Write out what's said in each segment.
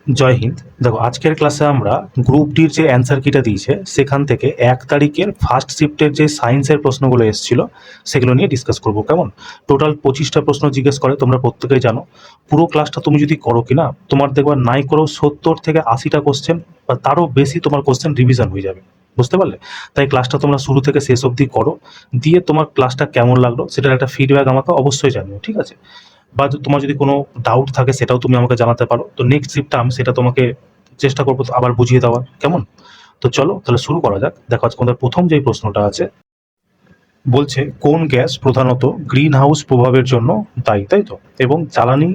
জয় হিন্দ। দেখো, আজকের ক্লাসে আমরা গ্রুপ ডির যে অ্যান্সার কিটা দিয়েছে সেখান থেকে 1 তারিখের ফার্স্ট শিফটের যে সায়েন্সের প্রশ্নগুলো এসেছিল সেগুলো নিয়ে ডিসকাস করবো। কেমন? টোটাল 25টা প্রশ্ন জিজ্ঞেস করে, তোমরা প্রত্যেকেই জানো। পুরো ক্লাসটা তুমি যদি করো কিনা, তোমার দেখবা নাই করেও 70 থেকে 80টা কোশ্চেন বা তারও বেশি তোমার কোশ্চেন রিভিশন হয়ে যাবে। বুঝতে পারলে? তাই ক্লাসটা তোমরা শুরু থেকে শেষ অবধি করো, দিয়ে তোমার ক্লাসটা কেমন লাগলো সেটার একটা ফিডব্যাক আমাকে অবশ্যই জানিও, ঠিক আছে? বা তোমার যদি কোনো ডাউট থাকে সেটাও তুমি আমাকে জানাতে পারো। তো নেক্সট ট্রিপটা আমি সেটা তোমাকে চেষ্টা করবো আবার বুঝিয়ে দেওয়ার। কেমন? তো চলো তাহলে শুরু করা যাক। দেখো, আজকে আমাদের প্রথম যেই প্রশ্নটা আছে, বলছে কোন গ্যাস প্রধানত গ্রিন হাউস প্রভাবের জন্য দায়ী, তাই তো? এবং জ্বালানি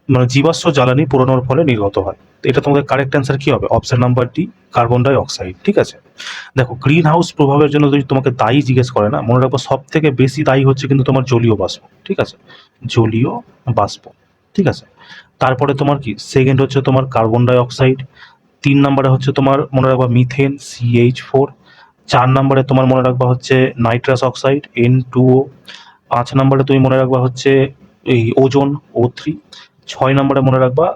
মানে জীবাশ্ম জ্বালানি পোড়ানোর ফলে নির্গত হয়। তো এটা তোমাদের কারেক্ট অ্যান্সার কি হবে? Option number D, carbon die oxide. ঠিক আছে। দেখো, গ্রিন হাউস প্রভাবের জন্য যদি তোমাকে দায়ী জিজ্ঞেস করে না, মনে রাখবো সব থেকে বেশি দায়ী হচ্ছে কিন্তু তোমার জলীয় বাষ্প। ঠিক আছে, জলীয় বাষ্প। ঠিক আছে। তারপরে তোমার কি সেকেন্ড হচ্ছে তোমার কার্বন ডাই অক্সাইড। 3 নম্বরে হচ্ছে তোমার মনে রাখবা মিথেন, CH4। 4 নম্বরে তোমার মনে রাখবা হচ্ছে নাইট্রাস অক্সাইড, N2O। 5 নম্বরে তুমি মনে রাখবা হচ্ছে এই ওজোন, O3। 6 নম্বরে মনে রাখবা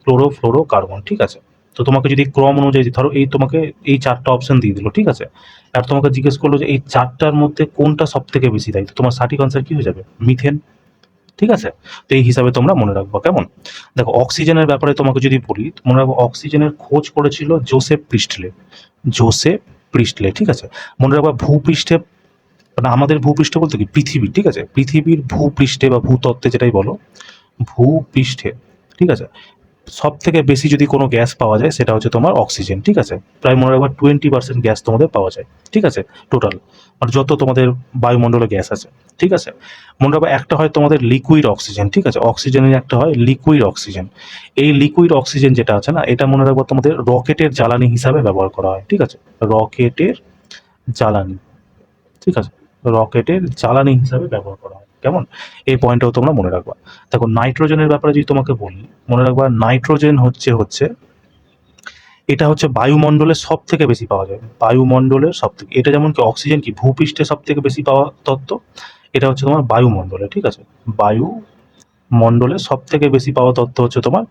ক্লোরোফ্লোরো কার্বন। ঠিক আছে। তো তোমাকে যদি ক্রম অনুযায়ী ধরো এই তোমাকে এই 4টা অপশন দিয়ে দিল, ঠিক আছে, আর তোমাকে জিজ্ঞেস করলো যে এই 4টার মধ্যে কোনটা সব থেকে বেশি দায়ী, তো তোমার সঠিক আনসার কি হয়ে যাবে? মিথেন। ঠিক আছে। তো এই হিসাবে তোমরা মনে রাখবো। কেমন? দেখো, অক্সিজেনের ব্যাপারে তোমাকে যদি বলি, মনে রাখবো অক্সিজেনের খোঁজ করেছিল জোসেফ প্রিস্টলে। জোসেফ প্রিস্টলে। ঠিক আছে। মনে রাখবা ভূপৃষ্ঠে মানে আমাদের ভূপৃষ্ঠ বলতে কি পৃথিবী, ঠিক আছে, পৃথিবীর ভূপৃষ্ঠে বা ভূতত্ত্বে যেটাই বলো, ভূপৃষ্ঠে, ঠিক আছে, সব থেকে বেশি যদি কোনো গ্যাস পাওয়া যায় সেটা হচ্ছে তোমার অক্সিজেন। ঠিক আছে। প্রায় মনে রাখবা 20% গ্যাস তোমাদের পাওয়া যায়। ঠিক আছে, টোটাল মানে যত তোমাদের বায়ুমণ্ডলে গ্যাস আছে। ঠিক আছে। মনে রাখবা একটা হয় তোমাদের লিকুইড অক্সিজেন। ঠিক আছে, অক্সিজেনের একটা হয় লিকুইড অক্সিজেন। এই লিকুইড অক্সিজেন যেটা আছে না, এটা মনে রাখবা তোমাদের রকেটের জ্বালানি হিসাবে ব্যবহার করা হয়। ঠিক আছে, রকেটের জ্বালানি। ঠিক আছে, রকেটের জ্বালানি হিসাবে ব্যবহার করা হয়। কেমন? এই পয়েন্টটাও তোমরা মনে রাখবা। দেখো, নাইট্রোজেনের ব্যাপারে যদি তোমাকে বলি, মনে রাখবা নাইট্রোজেন হচ্ছে এটা হচ্ছে বায়ুমণ্ডলে সব থেকে বেশি পাওয়া যায়। বায়ুমণ্ডলের সব থেকে, এটা যেমন কি অক্সিজেন কি ভূপৃষ্ঠে সব থেকে বেশি পাওয়া তত্ত্ব, এটা হচ্ছে তোমার বায়ুমণ্ডলে। ঠিক আছে, বায়ুমণ্ডলে সব থেকে বেশি পাওয়া তত্ত্ব হচ্ছে তোমার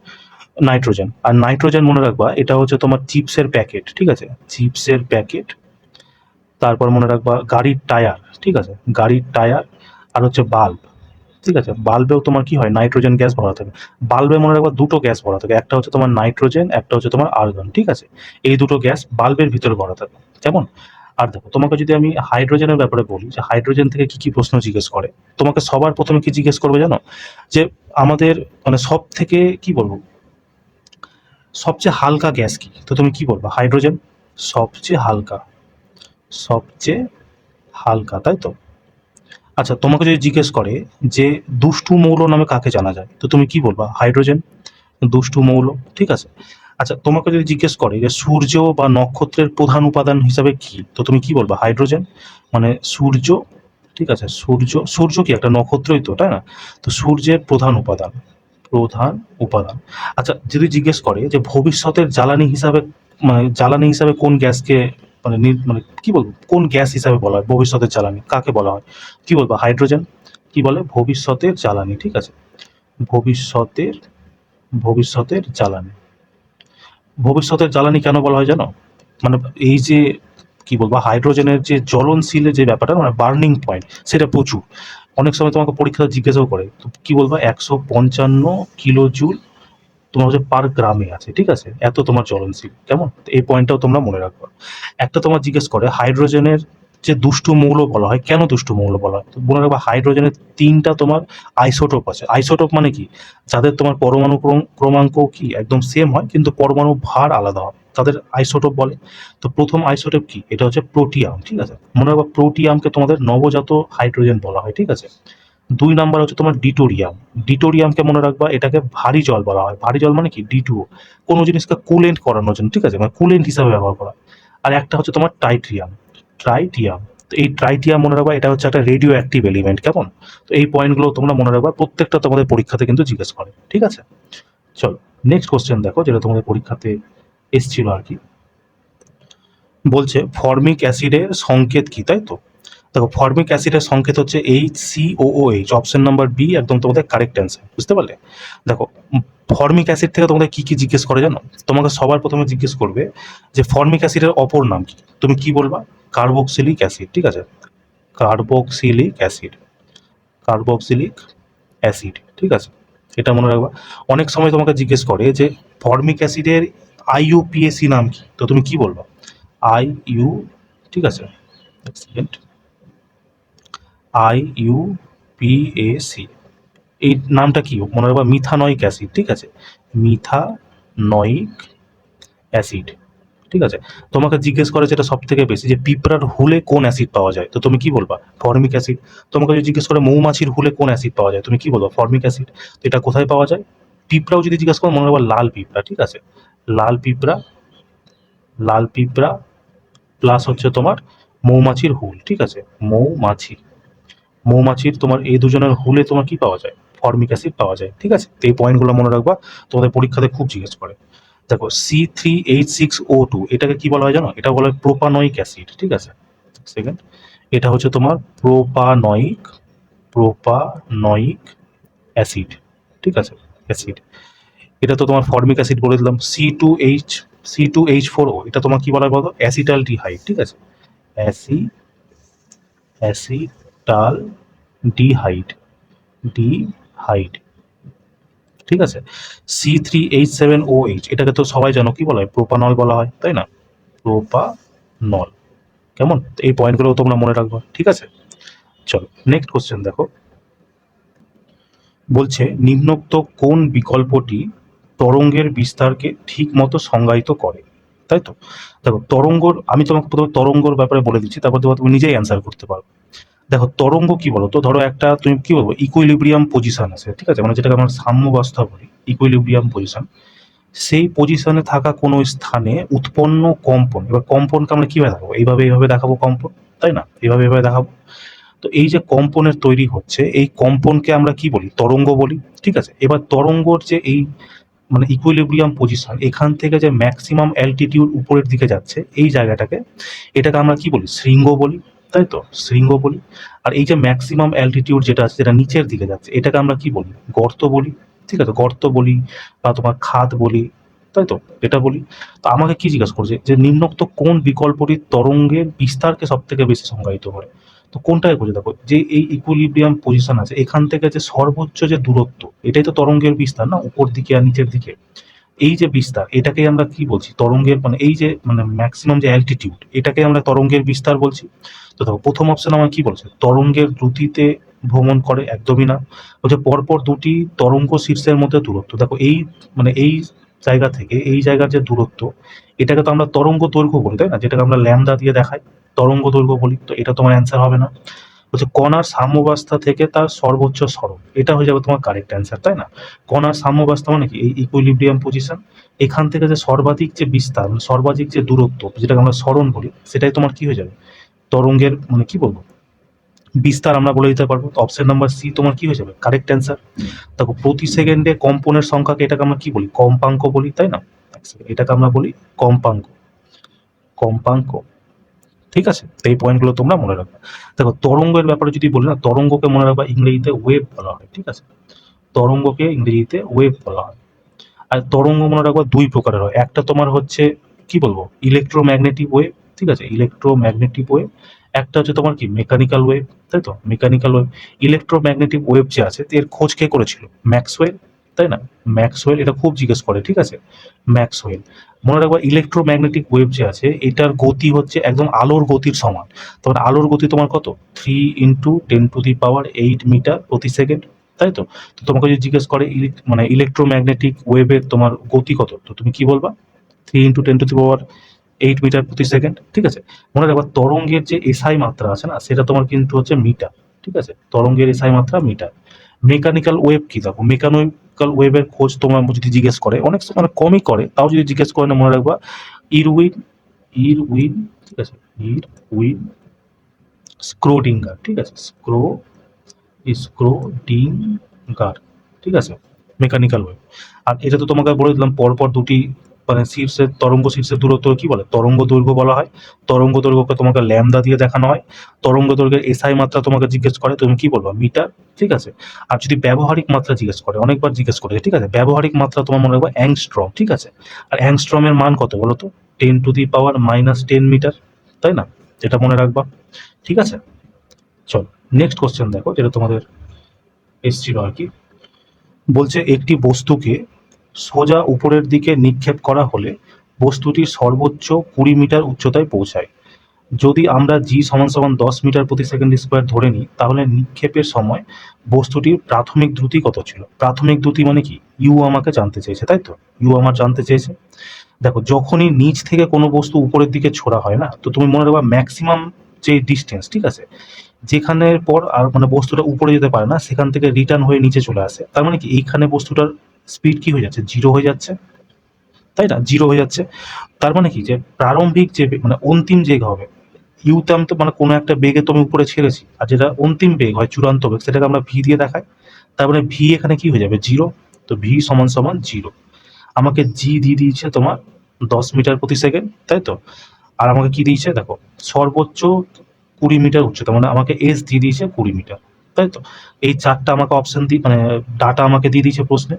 নাইট্রোজেন। আর নাইট্রোজেন মনে রাখবা এটা হচ্ছে তোমার চিপসের প্যাকেট। ঠিক আছে, চিপসের প্যাকেট। তারপর মনে রাখবা গাড়ির টায়ার। ঠিক আছে, গাড়ির টায়ার। আর হচ্ছে বাল্ব। ঠিক আছে, বাল্বেও তোমার কি হয়, নাইট্রোজেন গ্যাস ভরা থাকে। বাল্বে মনে রাখবা দুটো গ্যাস ভরা থাকে, একটা হচ্ছে তোমার নাইট্রোজেন, একটা হচ্ছে তোমার আর্গন। ঠিক আছে, এই দুটো গ্যাস বাল্বের ভিতরে ভরা থাকে। কেমন? আর দেখো, তোমাকে যদি আমি হাইড্রোজেনের ব্যাপারে বলি যে হাইড্রোজেন থেকে কি কি প্রশ্ন জিজ্ঞেস করে, তোমাকে সবার প্রথমে কি জিজ্ঞেস করবে জানো? যে আমাদের মানে সব থেকে কি বলবো, সবচেয়ে হালকা গ্যাস কি? তো তুমি কি বলবো? হাইড্রোজেন সবচেয়ে হালকা। সবচেয়ে হালকা, তাই তো? আচ্ছা, তোমাকে যদি জিজ্ঞেস করে যে দুষ্টু মৌল নামে কাকে জানা যায়, তো তুমি কি বলবা? হাইড্রোজেন, দুষ্টু মৌল। ঠিক আছে। আচ্ছা, তোমাকে যদি জিজ্ঞেস করে যে সূর্য বা নক্ষত্রের প্রধান উপাদান হিসাবে কি, তো তুমি কি বলবা? হাইড্রোজেন, মানে সূর্য। ঠিক আছে, সূর্য, সূর্য কি একটা নক্ষত্রই তো, তাই না? তো সূর্যের প্রধান উপাদান, প্রধান উপাদান। আচ্ছা, যদি জিজ্ঞেস করে যে ভবিষ্যতের জ্বালানি হিসাবে, মানে জ্বালানি হিসাবে কোন গ্যাসকে মানে মানে কি বলবো, কোন গ্যাস হিসাবে বলা হয় ভবিষ্যতের জ্বালানি, কাকে বলা হয়? কি বলবো? হাইড্রোজেন। কি বলে? ভবিষ্যতের জ্বালানি। ঠিক আছে, ভবিষ্যতের, ভবিষ্যতের জ্বালানি। ভবিষ্যতের জ্বালানি কেন বলা হয় জানো? মানে এই যে কি বলবো, হাইড্রোজেনের যে জ্বলনশীল যে ব্যাপারটা মানে বার্নিং পয়েন্ট সেটা প্রচুর। অনেক সময় তোমাকে পরীক্ষা জিজ্ঞাসাও করে, তো কি বলবা? 155 কিলো জুল তোমার হচ্ছে পার গ্রামে আছে। ঠিক আছে, এত তোমার জ্বলনশীল। কেমন? তো এই পয়েন্টটাও তোমরা মনে রাখবা। একটা তোমার জিজ্ঞেস করে হাইড্রোজেনের যে দুষ্টু মৌল বলা হয়, কেন দুষ্টু মৌল বলা হয়, তো মনে রাখবা হাইড্রোজেনের 3টা তোমার আইসোটোপ আছে। আইসোটোপ মানে কি? যাদের তোমার পরমাণু ক্রমাঙ্ক কি একদম সেম হয় কিন্তু পরমাণু ভার আলাদা হয়, তাদের আইসোটোপ বলে। তো প্রথম আইসোটোপ কি? এটা হচ্ছে প্রোটিয়াম। ঠিক আছে, মনে রাখবা প্রোটিয়ামকে তোমাদের নবজাত হাইড্রোজেন বলা হয়। ঠিক আছে। 2 নাম্বার হচ্ছে তোমার ডিটোরিয়াম। ডিটোরিয়ামকে মনে রাখবা এটাকে ভারী জল বলা হয়। ভারী জল মানে কি? D2O। কোনো জিনিসকে কুলেন্ট করানোর জন্য, ঠিক আছে, মানে কুলেন্ট হিসাবে ব্যবহার করা। আর একটা হচ্ছে তোমার টাইট্রিয়াম। ট্রাইটিয়াম। তো এই ট্রাইটিয়াম মনে রাখবা এটা হচ্ছে একটা রেডিও অ্যাক্টিভ এলিমেন্ট। কেমন? তো এই পয়েন্টগুলো তোমরা মনে রাখবা, প্রত্যেকটা তোমাদের পরীক্ষাতে কিন্তু জিজ্ঞেস করে। ঠিক আছে। চলো নেক্সট কোশ্চেন দেখো, যেটা তোমাদের পরীক্ষাতে এসছিল আর কি। বলছে ফর্মিক অ্যাসিডের সংকেত কি, তাই তো? দেখো ফর্মিক অ্যাসিডের সংকেত হচ্ছে HCOOH, অপশন নাম্বার বি একদম তোমাদের কারেক্ট অ্যান্সার, বুঝতে পারলে? দেখো ফর্মিক অ্যাসিড থেকে তোমাদের কি কি জিজ্ঞেস করে জানো? তোমাকে সবার প্রথমে জিজ্ঞেস করবে যে ফর্মিক অ্যাসিডের অপর নাম কি, তুমি কি বলবা? কার্বক্সিলিক অ্যাসিড, ঠিক আছে? কার্বক্সিলিক অ্যাসিড, কার্বক্সিলিক অ্যাসিড, ঠিক আছে, এটা মনে রাখবা। অনেক সময় তোমাকে জিজ্ঞেস করে যে ফর্মিক অ্যাসিডের IUPAC নাম কি, তো তুমি কি বলবা? IU, ঠিক আছে, IUPAC, এই নামটা কি মনে রাখবা? মিথানয়িক অ্যাসিড, ঠিক আছে, মিথানয়িক অ্যাসিড, ঠিক আছে। তোমাকে জিজ্ঞেস করে যেটা সব থেকে বেশি যে পিঁপড়ার হুলে কোন অ্যাসিড পাওয়া যায়, তো তুমি কি বলবা? Formic acid. তোমাকে যদি জিজ্ঞেস করে মৌমাছির হুলে কোন অ্যাসিড পাওয়া যায়, তুমি কি বলবা? Formic acid. তো এটা কোথায় পাওয়া যায়? পিঁপড়াও যদি জিজ্ঞেস করো মনে রাখবা লাল পিঁপড়া, ঠিক আছে, লাল পিঁপড়া, লাল পিঁপড়া প্লাস হচ্ছে তোমার মৌমাছির হুল, ঠিক আছে, মৌমাছি, মৌমাছির তোমার এই দুজনের হুলে তোমার কি পাওয়া যায়? ফর্মিক অ্যাসিড পাওয়া যায়, ঠিক আছে। তো এই পয়েন্টগুলো মনে রাখবা, তোমাদের পরীক্ষাতে খুব জিজ্ঞেস করে। দেখো C3H6O2 এটাকে কি বলা হয় জানো? এটা বলা হয় প্রোপানয়িক অ্যাসিড, ঠিক আছে। সেকেন্ড, এটা হচ্ছে তোমার প্রোপানয়িক, প্রোপানয়িক অ্যাসিড, ঠিক আছে, অ্যাসিড। এটা তো তোমার ফর্মিক অ্যাসিড বলে দিলাম। C2H4O এটা তোমার কি বলা হয় বলতো? অ্যাসিটালডিহাইড, ঠিক আছে, অ্যাসিটাল ডিহাইড, ডিহাইড, ঠিক আছে। C3H7OH এটাকে তো সবাই জানো কি বলা হয়? প্রোপানল বলা হয়, তাই না? প্রোপানল, কেমন? তো এই পয়েন্টগুলো তোমরা মনে রাখবা, ঠিক আছে। চলো নেক্সট কোশ্চেন দেখো, বলছে নিম্নোক্ত কোন বিকল্পটি তরঙ্গের বিস্তারকে ঠিক মতো সংজ্ঞায়িত করে, তাই তো? দেখো তরঙ্গর, আমি তোমাকে প্রথমে তরঙ্গর ব্যাপারে বলে দিচ্ছি, তারপর তুমি নিজেই অ্যান্সার করতে পারো। দেখো তরঙ্গ কি বলো তো, ধরো একটা তুমি কি বলবো ইকুইলিব্রিয়াম পজিশন আছে, ঠিক আছে, মানে যেটাকে আমরা সাম্যাবস্থা বলি, ইকুইলিব্রিয়াম পজিশন। সেই পজিশনে থাকা কোনো স্থানে উৎপন্ন কম্পন, এবার কম্পনকে আমরা কিভাবে দেখাবো? এইভাবে দেখাবো কম্পন, তাই না? এইভাবে দেখাবো। তো এই যে কম্পনের তৈরি হচ্ছে, এই কম্পনকে আমরা কি বলি? তরঙ্গ বলি, ঠিক আছে। এবার তরঙ্গর যে এই মানে ইকুইলিব্রিয়াম পজিশন, এখান থেকে যে ম্যাক্সিমাম অ্যালটিটিউড উপরের দিকে যাচ্ছে এই জায়গাটাকে, এটাকে আমরা কি বলি? শৃঙ্গ বলি, তাই তো, শৃঙ্গ বলি। আর এই যে ম্যাক্সিমাম অ্যালটিটিউড যেটা আছে, যেটা নিচের দিকে যাচ্ছে, এটাকে আমরা কি বলি? গর্ত বলি, ঠিক আছে, গর্ত বলি বা তোমার খাদ বলি, তাই তো, এটা বলি। তো আমাকে কি জিজ্ঞাসা করছে যে নিম্নোক্ত কোন বিকল্পটি তরঙ্গের বিস্তারকে সব থেকে বেশি সংজ্ঞায়িত করে? তো কোনটাকে করছে? দেখো যে এই ইকুইলিব্রিয়াম পজিশন আছে, এখান থেকে যে সর্বোচ্চ যে দূরত্ব, এটাই তো তরঙ্গের বিস্তার না, উপর দিকে আর নিচের দিকে। এই যে বিস্তার, এটাকে আমরা কি বলছি? তরঙ্গের মানে এই যে মানে ম্যাক্সিমাম যে অ্যালটিটিউড, এটাকে আমরা তরঙ্গের বিস্তার বলছি। তো দেখো প্রথম অপশন আমার কি বলছে? তরঙ্গের দ্রুতিতে ভ্রমণ করে, একদমই না। বলছে পরপর দুটি তরঙ্গ শীর্ষের মধ্যে দূরত্ব। দেখো এই মানে এই জায়গা থেকে এই জায়গার যে দূরত্ব, এটাকে তো আমরা তরঙ্গ দৈর্ঘ্য বলি, তাই না? যেটাকে আমরা ল্যামডা দিয়ে দেখাই, তরঙ্গ দৈর্ঘ্য বলি। তো এটা তোমার অ্যান্সার হবে না। বলছে কণার সাম্যাবস্থা থেকে তার সর্বোচ্চ সরণ, এটা হয়ে যাবে তোমার কারেক্ট অ্যান্সার, তাই না? কণার সাম্যাবস্থা মানে কি? এই ইকুইলিব্রিয়াম পজিশন, এখান থেকে যে সর্বাধিক যে বিস্তার, মানে সর্বাধিক যে দূরত্ব, যেটাকে আমরা সরণ বলি, সেটাই তোমার কি হয়ে যাবে? তরঙ্গের মানে কি বলবো, বিস্তার আমরা বলে দিতে পারবো। তো অপশন নাম্বার সি তোমার কি হয়ে যাবে? Correct answer. দেখো প্রতি সেকেন্ডে কম্পনের সংখ্যাকে এটাকে আমরা কি বলি? কম্পাঙ্ক বলি, তাই না? এটাকে আমরা বলি কম্পাঙ্ক, কম্পাঙ্ক, ঠিক আছে। তো এই পয়েন্টগুলো তোমরা মনে রাখবে। দেখো তরঙ্গের ব্যাপারে যদি বলি না, তরঙ্গকে মনে রাখবা ইংরেজিতে ওয়েভ বলা হয়, ঠিক আছে, তরঙ্গকে ইংরেজিতে ওয়েভ বলা হয়। আর তরঙ্গ মনে রাখবা দুই প্রকারের হয়, একটা তোমার হচ্ছে কি বলবো ইলেকট্রোম্যাগনেটিক ওয়েভ, ঠিক আছে, ইলেকট্রোম্যাগনেটিক ওয়েভ। একটা হচ্ছে তোমার কি মেকানিক্যাল ওয়েভ, তাই তো, মেকানিক্যাল ওয়েভ। ইলেকট্রোম্যাগনেটিক ওয়েভ যে আছে এর খোঁজ কে করেছিল? ম্যাক্সওয়েল, তাই না? ম্যাক্সওয়েল, এটা খুব জিজ্ঞেস করে, ঠিক আছে, ম্যাক্সওয়েল। মনে রাখবা ইলেকট্রোম্যাগনেটিক ওয়েভ যে আছে এটার গতি হচ্ছে একদম আলোর গতির সমান। তোমার আলোর গতি তোমার কত? 3 × 10⁸ মিটার প্রতি সেকেন্ড, তাই তো। তো তোমাকে যদি জিজ্ঞেস করে মানে ইলেকট্রোম্যাগনেটিক ওয়েভের তোমার গতি কত, তো তুমি কি বলবা? 3 × 10⁸ মিটার প্রতি সেকেন্ড, ঠিক আছে। মনে রাখবা তরঙ্গের যে এসআই মাত্রা আছে না, সেটা তোমার কিন্তু হচ্ছে মিটার, ঠিক আছে, তরঙ্গের এসআই মাত্রা মিটার। মেকানিক্যাল ওয়েভ কি? দেখো মেকানিক্যাল ওয়েভের খোঁজ তোমার যদি জিজ্ঞেস করে, অনেক মানে কমই করে, তাও যদি জিজ্ঞেস করে না, মনে রাখবা ইরউইন, ইরউইন, ঠিক আছে, ইরউইন স্ক্রোডিঙ্গার, ঠিক আছে, স্ক্রোডিঙ্গার, ঠিক আছে, মেকানিক্যাল ওয়েভ। আর এটা তো তোমাকে বলে দিলাম পরপর দুটি মানে শীর্ষের তরঙ্গ শীর্ষের দূরত্ব কি বলে, তরঙ্গ দৈর্ঘ্য বলা হয়। তরঙ্গ দৈর্ঘ্যকে তোমাকে ল্যামদা দিয়ে দেখানো হয়। তরঙ্গ দৈর্ঘ্যের এসআই মাত্রা তোমাকে জিজ্ঞেস করে, তুমি কি বলবা, মিটার। ঠিক আছে। আর যদি ব্যবহারিক মাত্রা জিজ্ঞেস করে, অনেকবার জিজ্ঞেস করে, ঠিক আছে, ব্যবহারিক মাত্রা তোমার মনে রাখবে অ্যাংস্ট্রম। ঠিক আছে। আর অ্যাংস্ট্রমের মান কত বলো তো, 10⁻⁻10 মিটার, তাই না? এটা মনে রাখবা। ঠিক আছে। চল নেক্সট কোশ্চেন দেখো, যেটা তোমাদের এসছিল আর কি। বলছে একটি বস্তুকে সোজা উপরের দিকে নিক্ষেপ করা হলে বস্তুটি সর্বোচ্চ 20 মিটার উচ্চতায় পৌঁছায়। যদি আমরা জি সমান সমান 10 মিটার প্রতি সেকেন্ড স্কোয়ার ধরে নিই, তাহলে নিক্ষেপের সময় বস্তুটির প্রাথমিক দ্রুতি কত ছিল? প্রাথমিক দ্রুতি মানে কি, ইউ আমাকে জানতে চেয়েছে, তাই তো? ইউ আমার জানতে চেয়েছে। দেখো, যখনই নিচ থেকে কোনো বস্তু উপরের দিকে ছোড়া হয় না, তো তুমি মনে রাখবা ম্যাক্সিমাম যে ডিস্টেন্স, ঠিক আছে, যেখানের পর আর মানে বস্তুটা উপরে যেতে পারে না, সেখান থেকে রিটার্ন হয়ে নিচে চলে আসে। তার মানে কি এইখানে বস্তুটার স্পিড কি হয়ে যাচ্ছে, জিরো হয়ে যাচ্ছে, তাই না? জিরো হয়ে যাচ্ছে। তার মানে কি, যে প্রারম্ভিক যে মানে অন্তিম বেগ হবে, ইউতে আমি তো মানে কোনো একটা বেগে তো আমি উপরে ছেড়েছি, আর যেটা অন্তিম বেগ হয়, চূড়ান্ত বেগ, সেটাকে আমরা ভি দিয়ে দেখাই। তার মানে ভি এখানে কি হয়ে যাবে, জিরো। তো ভি সমান সমান জিরো। আমাকে জি দিয়ে দিয়েছে তোমার 10 মিটার প্রতি সেকেন্ড, তাই তো? আর আমাকে কি দিয়েছে দেখো, সর্বোচ্চ 20 মিটার উচ্চতা, মানে আমাকে এস দিয়ে দিয়েছে 20 মিটার, তাই তো? এই চারটা আমাকে অপশন দিয়ে মানে ডাটা আমাকে দিয়ে দিয়েছে প্রশ্নে।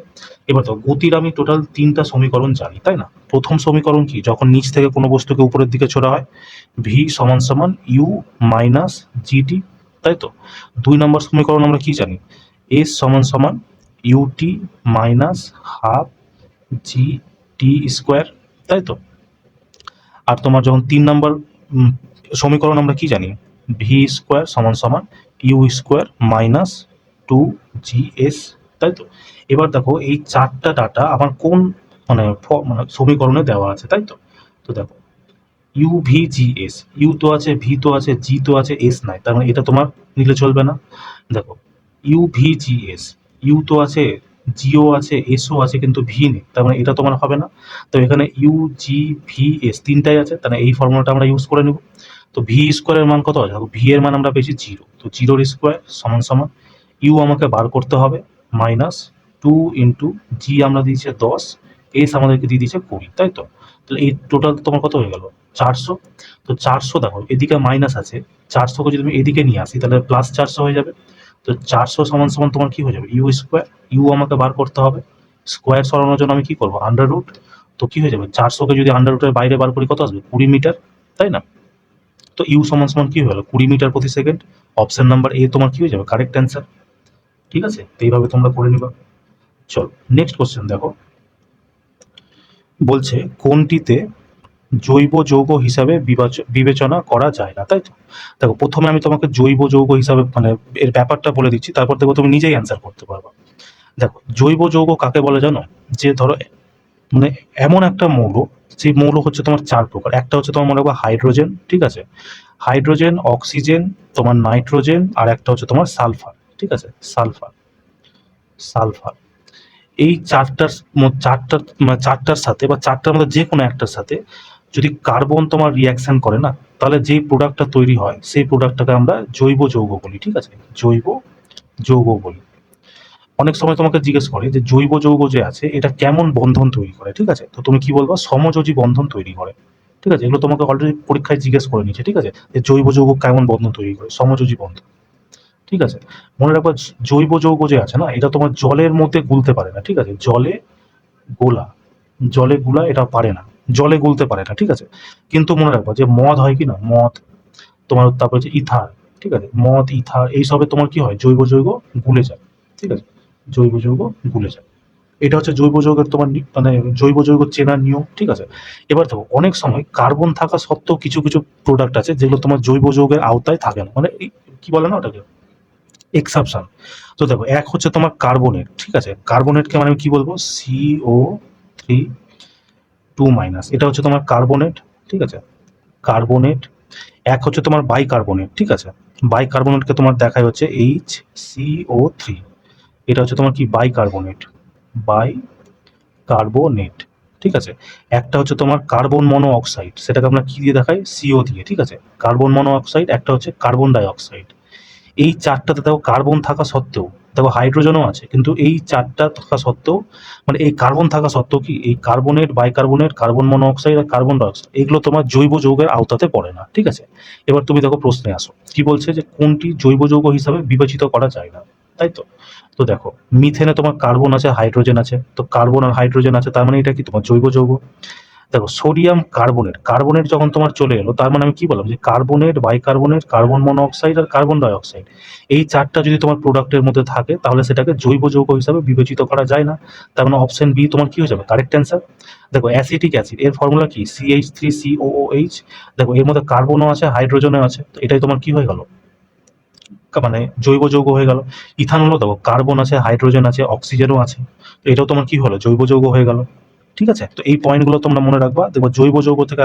এবার তো গতির আমি টোটাল 3টা সমীকরণ জানি, তাই না? প্রথম সমীকরণ কি, যখন নিচ থেকে কোনো বস্তুকে উপরের দিকে ছোড়া হয়, ভি সমান সমান ইউ মাইনাস জিটি, তাই তো? 2 নম্বর সমীকরণ আমরা কি জানি, এস সমান সমান ইউটি মাইনাস হাফ জি টি স্কোয়ার, তাই তো? আর তোমার যখন 3 নম্বর সমীকরণ আমরা কি জানি, ভি স্কোয়ার সমান সমান ইউ স্কোয়ার মাইনাস 2GS, তাই তো? এবার দেখো এই চারটা ডাটা আমার কোন মানে মানে সমীকরণে দেওয়া আছে, তাই তো? তো দেখো, U V G S, U তো আছে, ভি তো আছে, জি তো আছে, এস নাই, তার মানে এটা তোমার নিলে চলবে না। দেখো, U V G S, U তো আছে, জিও আছে, এসও আছে, কিন্তু ভি নেই, তার মানে এটা তোমার হবে না। তো এখানে ইউ জি ভি এস তিনটাই আছে, তাহলে এই ফর্মুলাটা আমরা ইউজ করে নেব। তো ভি স্কোয়ারের মান কত আছে, ভি এর মান আমরা পেয়েছি জিরো, তো জিরোর স্কোয়ার সমান সমান ইউ আমাকে বার করতে হবে মাইনাস 2 জি আমরা দিয়েছে 10, এস আমাদেরকে দিয়ে দিয়েছে 20, তাই তো? তাহলে এই টোটাল তোমার কত হয়ে গেল, 400। তো 400 দেখো এদিকে মাইনাস আছে, 400কে যদি আমি এদিকে নিয়ে আসি তাহলে প্লাস 400 হয়ে যাবে। তো 400 সমান সমান তোমার কি হয়ে যাবে, ইউ স্কোয়ার, ইউ আমাকে বার করতে হবে, স্কোয়ার সরানোর জন্য আমি কি করবো, আন্ডার রুট। তো কি হয়ে যাবে, 400কে যদি আন্ডার রুটের বাইরে বার করি কত আসবে, 20 মিটার, তাই না? তো ইউ সমান সমান কি হয়ে গেল, 20 মিটার প্রতি সেকেন্ড। অপশন নাম্বার এ তোমার কি হয়ে যাবে কারেক্ট অ্যান্সার। ঠিক আছে, তো এইভাবে তোমরা করে নিবা। চলো নেক্সট কোশ্চেন দেখো। বলছে কোনটিতে জৈব যৌগ হিসাবে বিবেচনা করা যায় না, তাই তো? দেখো, প্রথমে আমি তোমাকে জৈব যৌগ হিসাবে মানে এর ব্যাপারটা বলে দিচ্ছি, তারপর দেখো তুমি নিজেই অ্যান্সার করতে পারবা। দেখো, জৈব যৌগ কাকে বলে জানো, যে ধরো মানে এমন একটা মৌল, যে মৌল হচ্ছে তোমার 4 প্রকার। একটা হচ্ছে তোমার মনে রাখবা হাইড্রোজেন, ঠিক আছে, হাইড্রোজেন, অক্সিজেন, তোমার নাইট্রোজেন, আর একটা হচ্ছে তোমার সালফার, ঠিক আছে, সালফার, সালফার। এই চারটার সাথে বা চারটার মধ্যে যে কোনো একটার সাথে যদি কার্বন তোমার রিয়াকশন করে না, তাহলে যেই প্রোডাক্টটা তৈরি হয় সেই প্রোডাক্টটাকে আমরা জৈব যৌগ বলি, ঠিক আছে, জৈব যৌগ বলি। অনেক সময় তোমাকে জিজ্ঞেস করে যে জৈব যৌগ যে আছে এটা কেমন বন্ধন তৈরি করে, ঠিক আছে, তো তুমি কি বলবা, সমযোজী বন্ধন তৈরি করে। ঠিক আছে, এগুলো তোমাকে অলরেডি পরীক্ষায় জিজ্ঞেস করে নিয়েছে, ঠিক আছে, যে জৈব যৌগ কেমন বন্ধন তৈরি করে, সমযোজী বন্ধন। ঠিক আছে, মনে রাখবা জৈব যৌগ যে আছে না, এটা তোমার জলের মধ্যে গুলতে পারে না, ঠিক আছে, গোলা জলে গুলা এটা পারে না, জলে গুলতে পারে না, ঠিক আছে। কিন্তু মনে রাখবা যে মদ হয় কি না, মদ তোমার, তারপরে যে ইথার, ঠিক আছে, মদ ইথার এইসবে তোমার কি হয়, জৈব যৌগ গুলে যায়, ঠিক আছে, জৈব যৌগ গুলে যায়। এটা হচ্ছে জৈব যৌগের তোমার মানে জৈব যৌগ চেনার নিয়ম, ঠিক আছে। এবার দেখো, অনেক সময় কার্বন থাকা সত্ত্বেও কিছু কিছু প্রোডাক্ট আছে যেগুলো তোমার জৈব যৌগের আওতায় থাকে না, মানে কি বলে না ওটাকে, এক্সাপশন। তো দেখো, এক হচ্ছে তোমার কার্বনেট, ঠিক আছে, কার্বনেটকে মানে আমি কি বলবো, CO3 2-, এটা হচ্ছে তোমার কার্বনেট, ঠিক আছে, কার্বনেট। এক হচ্ছে তোমার বাইকার্বনেট, ঠিক আছে, বাইকার্বনেটকে তোমার দেখায় হচ্ছে HCO3, এটা হচ্ছে তোমার কি বাইকার্বনেট, বাইকার্বনেট, ঠিক আছে। একটা হচ্ছে তোমার কার্বন মনো অক্সাইড, সেটাকে আমরা কি দিয়ে দেখাই, CO দিয়ে, ঠিক আছে, কার্বন মনো অক্সাইড। একটা হচ্ছে কার্বন ডাই অক্সাইড। এই চারটাতে দেখো কার্বন থাকা সত্ত্বেও দেখো হাইড্রোজেনও আছে, কিন্তু এই চারটা থাকা সত্ত্বেও মানে এই কার্বন থাকা সত্ত্বেও কি এই কার্বনেট, বাইকার্বনেট, কার্বন মনোঅক্সাইড আর কার্বন ডাইঅক্সাইড এগুলো তোমার জৈব যৌগের আওতাতে পড়ে না, ঠিক আছে। এবার তুমি দেখো প্রশ্নে আসো, কি বলছে যে কোনটি জৈব যৌগ হিসাবে বিবেচিত করা যায় না, তাই তো। তো দেখো মিথেনে তোমার কার্বন আছে, হাইড্রোজেন আছে, তো কার্বন আর হাইড্রোজেন আছে, তার মানে এটা কি তোমার জৈব যৌগ। দেখো সোডিয়াম কার্বনেট, কার্বনেট যখন তোমার চলে এলো, তার মানে আমি কি বললাম যে কার্বনেট, বাইকার্বনেট, কার্বন মনোঅক্সাইড আর কার্বন ডাইঅক্সাইড এই চারটা যদি তোমার প্রোডাক্টের মধ্যে থাকে তাহলে সেটাকে জৈব যৌগ হিসাবে বিবেচিত করা যায় না। তার মানে অপশন বি তোমার কি হয়ে যাবে কারেক্ট অ্যান্সার। দেখো অ্যাসিটিক অ্যাসিড এর ফর্মুলা কি CH3COOH। দেখো এর মধ্যে কার্বনও আছে, হাইড্রোজেনও আছে, তো এটাই তোমার কি হয়ে গেল, মানে জৈব যৌগ হয়ে গেল। ইথানলও দেখো কার্বন আছে, হাইড্রোজেন আছে, অক্সিজেনও আছে, তো এটাও তোমার কি হলো জৈব যৌগ হয়ে গেল, ঠিক আছে। তো এই পয়েন্টগুলো তোমরা মনে রাখবা, দেখো জৈব যৌগ থেকে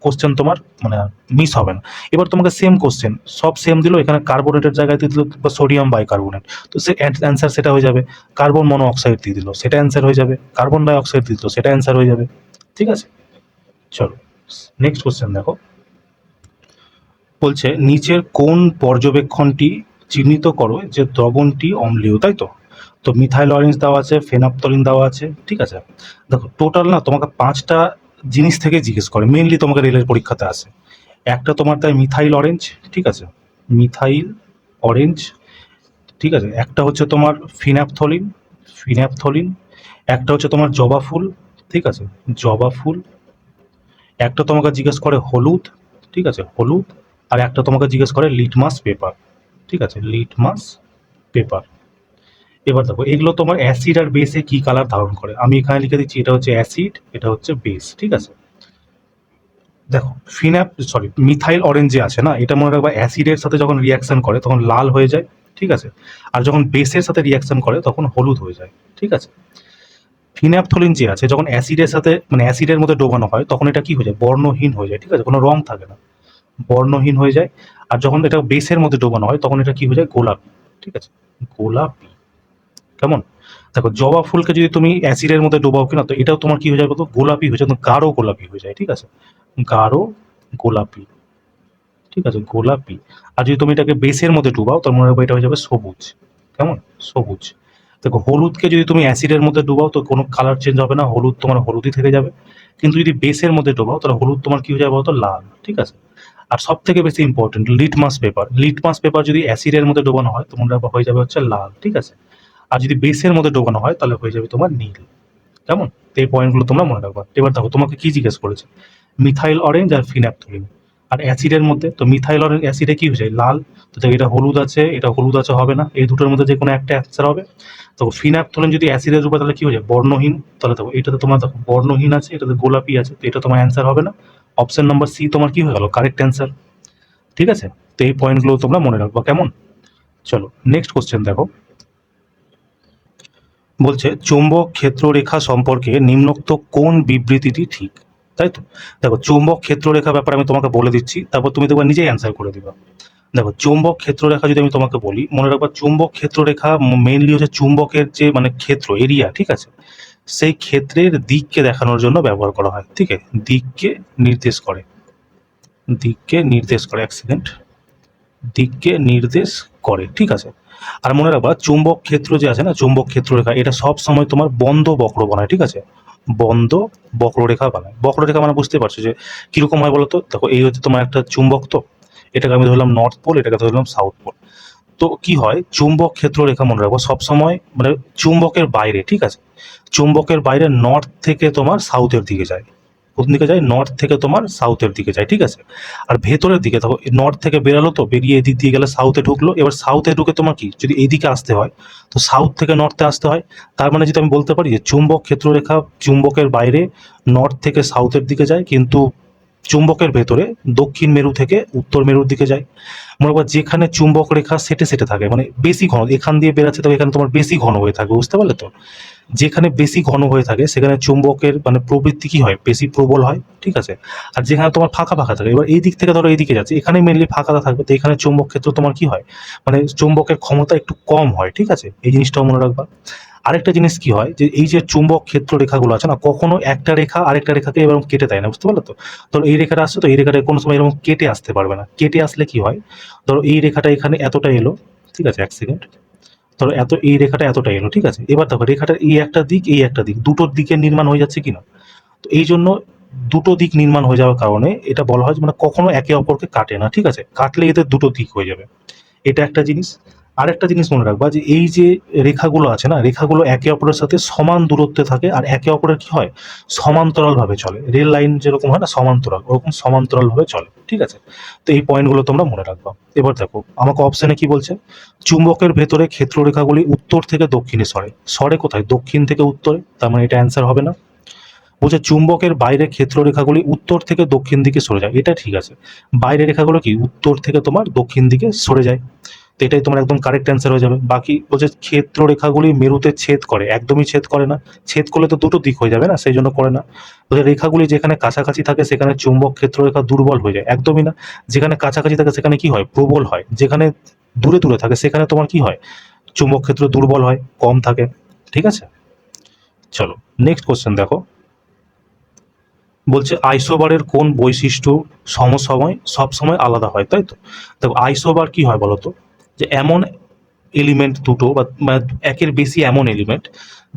কোশ্চেন তোমার মানে মিস হবে না। এবার তোমাকে সেম কোশ্চেন সব সেম দিল, এখানে কার্বোনেটের জায়গায় দিয়ে দিল সোডিয়াম বাইকার্বনেট, তো সে অ্যান্সার সেটা হয়ে যাবে। কার্বন মনোঅক্সাইড দিয়ে দিল, সেটা অ্যান্সার হয়ে যাবে। কার্বন ডাইঅক্সাইড দিয়ে দিল, সেটা অ্যান্সার হয়ে যাবে, ঠিক আছে। চলো নেক্সট কোশ্চেন দেখো, বলছে নিচের কোন পর্যবেক্ষণটি চিহ্নিত করো যে দ্রবণটি অম্লীয়, তাই তো। তো মিথাইল অরেঞ্জ দেওয়া আছে, ফেনাপথলিন দেওয়া আছে, ঠিক আছে। দেখো টোটাল না তোমাকে পাঁচটা জিনিস থেকে জিজ্ঞেস করে, মেনলি তোমাকে রেলের পরীক্ষাতে আসে। একটা তোমার তাই মিথাইল অরেঞ্জ, ঠিক আছে, মিথাইল অরেঞ্জ, ঠিক আছে। একটা হচ্ছে তোমার ফিন্যাপথলিন, ফিন্যাপথলিন। একটা হচ্ছে তোমার জবা ফুল, ঠিক আছে, জবা ফুল। একটা তোমাকে জিজ্ঞেস করে হলুদ, ঠিক আছে, হলুদ। আর একটা তোমাকে জিজ্ঞেস করে লিটমাস পেপার, ঠিক আছে, লিটমাস পেপার। এবার দেখো এগুলো তোমার অ্যাসিড আর বেসে কি কালার ধারণ করে, আমি এখানে লিখে দিচ্ছি এটা হচ্ছে অ্যাসিড, এটা হচ্ছে বেস, ঠিক আছে। দেখো মিথাইল অরেঞ্জ যে আছে না, এটা মনে রাখবা অ্যাসিডের সাথে যখন রিয়াকশন করে তখন লাল হয়ে যায়, ঠিক আছে। আর যখন বেসের সাথে রিয়াকশন করে তখন হলুদ হয়ে যায়, ঠিক আছে। ফিন্যাপথলিন যে আছে যখন অ্যাসিডের সাথে মানে অ্যাসিডের মধ্যে ডোবানো হয় তখন এটা কি হয়ে যায়, বর্ণহীন হয়ে যায়, ঠিক আছে, কোনো রং থাকে না, বর্ণহীন হয়ে যায়। আর যখন এটা বেসের মধ্যে ডোবানো হয় তখন এটা কি হয়ে যায়, গোলাপি, ঠিক আছে, গোলাপি। কেমন, দেখো জবা ফুলকে যদি তুমি অ্যাসিডের মধ্যে ডোবাও কিনা তো এটাও তোমার কি হয়ে যায় বলতো, গোলাপি হয়ে যায়, গাঢ় গোলাপি হয়ে যায়, ঠিক আছে, গাঢ় গোলাপি, ঠিক আছে, গোলাপি। আর যদি তুমি এটাকে বেসের মধ্যে ডুবাও তার মনে রাখবে এটা হয়ে যাবে সবুজ, কেমন, সবুজ। দেখো হলুদকে যদি তুমি অ্যাসিডের মধ্যে ডুবাও তো কোনো কালার চেঞ্জ হবে না, হলুদ তোমার হলুদই থেকে যাবে। কিন্তু যদি বেসের মধ্যে ডোবাও তাহলে হলুদ তোমার কি হয়ে যাবে বলতো, লাল, ঠিক আছে। আর সব থেকে বেশি important litmus paper, litmus paper যদি অ্যাসিডের মধ্যে ডোবানো হয় তো মনে রাখবা হয়ে যাবে হচ্ছে লাল, ঠিক আছে। আর যদি বেসের মধ্যে ডোবানো হয় তাহলে হয়ে যাবে তোমার নীল, কেমন। তো এই পয়েন্টগুলো তোমরা মনে রাখবা। এবার দেখো তোমাকে কি জিজ্ঞেস করেছে, মিথাইল অরেঞ্জ আর ফিন্যাপথলিন। আর অ্যাসিডের মধ্যে তো মিথাইল অরেঞ্জ অ্যাসিডে কি হয়ে যায়, লাল। তো দেখো এটা হলুদ আছে, এটা হলুদ আছে, হবে না, এই দুটোর মধ্যে যে কোনো একটা অ্যান্সার হবে। তো ফিন্যাপথলিন যদি অ্যাসিডের রূপে তাহলে কি হয়ে যায়, বর্ণহীন। তাহলে দেখো এটাতে তোমার দেখো বর্ণহীন আছে, এটাতে গোলাপি আছে, তো এটা তোমার অ্যান্সার হবে না। অপশন নাম্বার সি তোমার কি হয়ে গেল কারেক্ট অ্যান্সার, ঠিক আছে। তো এই পয়েন্টগুলো তোমরা মনে রাখবা, কেমন। চলো নেক্সট কোশ্চেন দেখো, বলছে চৌম্বক ক্ষেত্ররেখা সম্পর্কে নিম্নোক্ত কোন বিবৃতিটি ঠিক, তাই তো। দেখো চৌম্বক ক্ষেত্ররেখা ব্যাপারে আমি তোমাকে বলে দিচ্ছি, তারপর তুমি দেখবা নিজেই অ্যান্সার করে দিবা। দেখো চৌম্বক ক্ষেত্ররেখা যদি আমি তোমাকে বলি, মনে রাখবা চৌম্বক ক্ষেত্ররেখা মেইনলি হচ্ছে চুম্বকের যে মানে ক্ষেত্র এরিয়া, ঠিক আছে, সেই ক্ষেত্রের দিককে দেখানোর জন্য ব্যবহার করা হয়, ঠিক আছে, দিককে নির্দেশ করে, দিককে নির্দেশ করে, এক সেকেন্ড, দিককে নির্দেশ করে, ঠিক আছে। আর মনে রাখবা চুম্বক ক্ষেত্র যে আছে না, চুম্বক ক্ষেত্ররেখা এটা সব সময় তোমার বন্ধ বক্র বানায়, ঠিক আছে, বন্ধ বক্ররেখা বানায়। বক্ররেখা মানে বুঝতে পারছো যে কিরকম হয় বলতো, দেখো এই হচ্ছে তোমার একটা চুম্বক, তো এটাকে আমি ধরলাম নর্থ পোল, এটাকে ধরলাম সাউথ পোল। তো কি হয় চুম্বক ক্ষেত্ররেখা মনে রাখবো সবসময় মানে চুম্বকের বাইরে, ঠিক আছে, চুম্বকের বাইরে নর্থ থেকে তোমার সাউথের দিকে যায়, কোন দিকে যায়, নর্থ থেকে তোমার সাউথের দিকে যায়, ঠিক আছে। আর ভেতরের দিকে দেখো নর্থ থেকে বেরালো, তো বেরিয়ে এদিক দিয়ে গেলে সাউথে ঢুকলো, এবার সাউথে ঢুকে তোমার কি যদি এইদিকে আসতে হয় তো সাউথ থেকে নর্থে আসতে হয়। তার মানে যদি আমি বলতে পারি যে চুম্বক ক্ষেত্ররেখা চুম্বকের বাইরে নর্থ থেকে সাউথের দিকে যায়, কিন্তু চুম্বকের ভেতরে দক্ষিণ মেরু থেকে উত্তর মেরুর দিকে যায়। মনে করো যেখানে চুম্বক রেখা সেটে সেটে থাকে মানে বেশি ঘন, এখান দিয়ে বেরাচ্ছে তো এখানে তোমার বেশি ঘন হয়ে থাকে, বুঝতে পারলে তো। যেখানে বেশি ঘন হয়ে থাকে সেখানে চুম্বকের মানে প্রবৃত্তি কি হয়, বেশি প্রবল হয়, ঠিক আছে। আর যেখানে তোমার ফাঁকা ফাঁকা থাকে, এবার এই দিক থেকে ধরো এইদিকে যাচ্ছে, এখানে মেনলি ফাঁকাটা থাকবে, তো এখানে চুম্বক ক্ষেত্র তোমার কি হয়, মানে চুম্বকের ক্ষমতা একটু কম হয়, ঠিক আছে, এই জিনিসটাও মনে রাখবা। আরেকটা জিনিস কি হয় যে এই যে চুম্বক ক্ষেত্র রেখাগুলো আছে না, কখনো একটা রেখা আরেকটা রেখাকে এরকম কেটে দেয় না, বুঝতে পারলে তো। ধরো এই রেখাটা আসছে, তো এই রেখাটা কোনো সময় এরকম কেটে আসতে পারবে না, কেটে আসলে কি হয়, ধরো এই রেখাটা এখানে এতটা এলো, ঠিক আছে, এক সেকেন্ড, ধরো এই রেখাটা এতটা এলো, ঠিক আছে। এবার দেখো রেখাটার এই একটা দিক, এই একটা দিক, দুটোর দিকে নির্মাণ হয়ে যাচ্ছে কিনা। তো এই জন্য দুটো দিক নির্মাণ হয়ে যাওয়ার কারণে এটা বলা হয় যে মানে কখনো একে অপরকে কাটে না, ঠিক আছে। কাটলে এদের দুটো দিক হয়ে যাবে, এটা একটা জিনিস। আরেকটা জিনিস মনে রাখবা যে এই যে রেখাগুলো আছে না, রেখাগুলো একে অপরের সাথে সমান দূরত্বে থাকে আর একে অপরের কি হয়, সমান্তরাল ভাবে চলে। রেল লাইন যেরকম হয় না সমান্তরাল, ওরকম সমান্তরাল ভাবে চলে, ঠিক আছে। তো এই পয়েন্টগুলো তোমরা মনে রাখবা। এবার দেখো আমাকে অপশনে কি বলছে, চুম্বকের ভেতরে ক্ষেত্ররেখাগুলি উত্তর থেকে দক্ষিণে সরে। সরে কোথায়, দক্ষিণ থেকে উত্তরে, তার মানে এটা অ্যান্সার হবে না। বলছে চুম্বকের বাইরে ক্ষেত্ররেখাগুলি উত্তর থেকে দক্ষিণ দিকে সরে যায়, এটা ঠিক আছে। বাইরের রেখাগুলো কি উত্তর থেকে তোমার দক্ষিণ দিকে সরে যায়, তো এটাই তোমার একদম কারেক্ট অ্যান্সার হয়ে যাবে। বাকি বলছে ক্ষেত্ররেখাগুলি মেরুতে ছেদ করে, একদমই ছেদ করে না। ছেদ করলে তো দুটো দিক হয়ে যাবে না, সেই জন্য করে না। বলছে রেখাগুলি যেখানে কাছাকাছি থাকে সেখানে চুম্বক ক্ষেত্ররেখা দুর্বল হয়ে যায়, একদমই না। যেখানে কাছাকাছি থাকে সেখানে কি হয়, প্রবল হয়। যেখানে দূরে দূরে থাকে সেখানে তোমার কি হয়, চুম্বক ক্ষেত্র দুর্বল হয়, কম থাকে, ঠিক আছে। চলো নেক্সট কোশ্চেন দেখো। বলছে আইসোবারের কোন বৈশিষ্ট্য সমসময় সবসময় আলাদা হয়, তাই তো। দেখো আইসোবার কি হয় বলতো, যে এমন এলিমেন্ট দুটো বা একের বেশি এমন এলিমেন্ট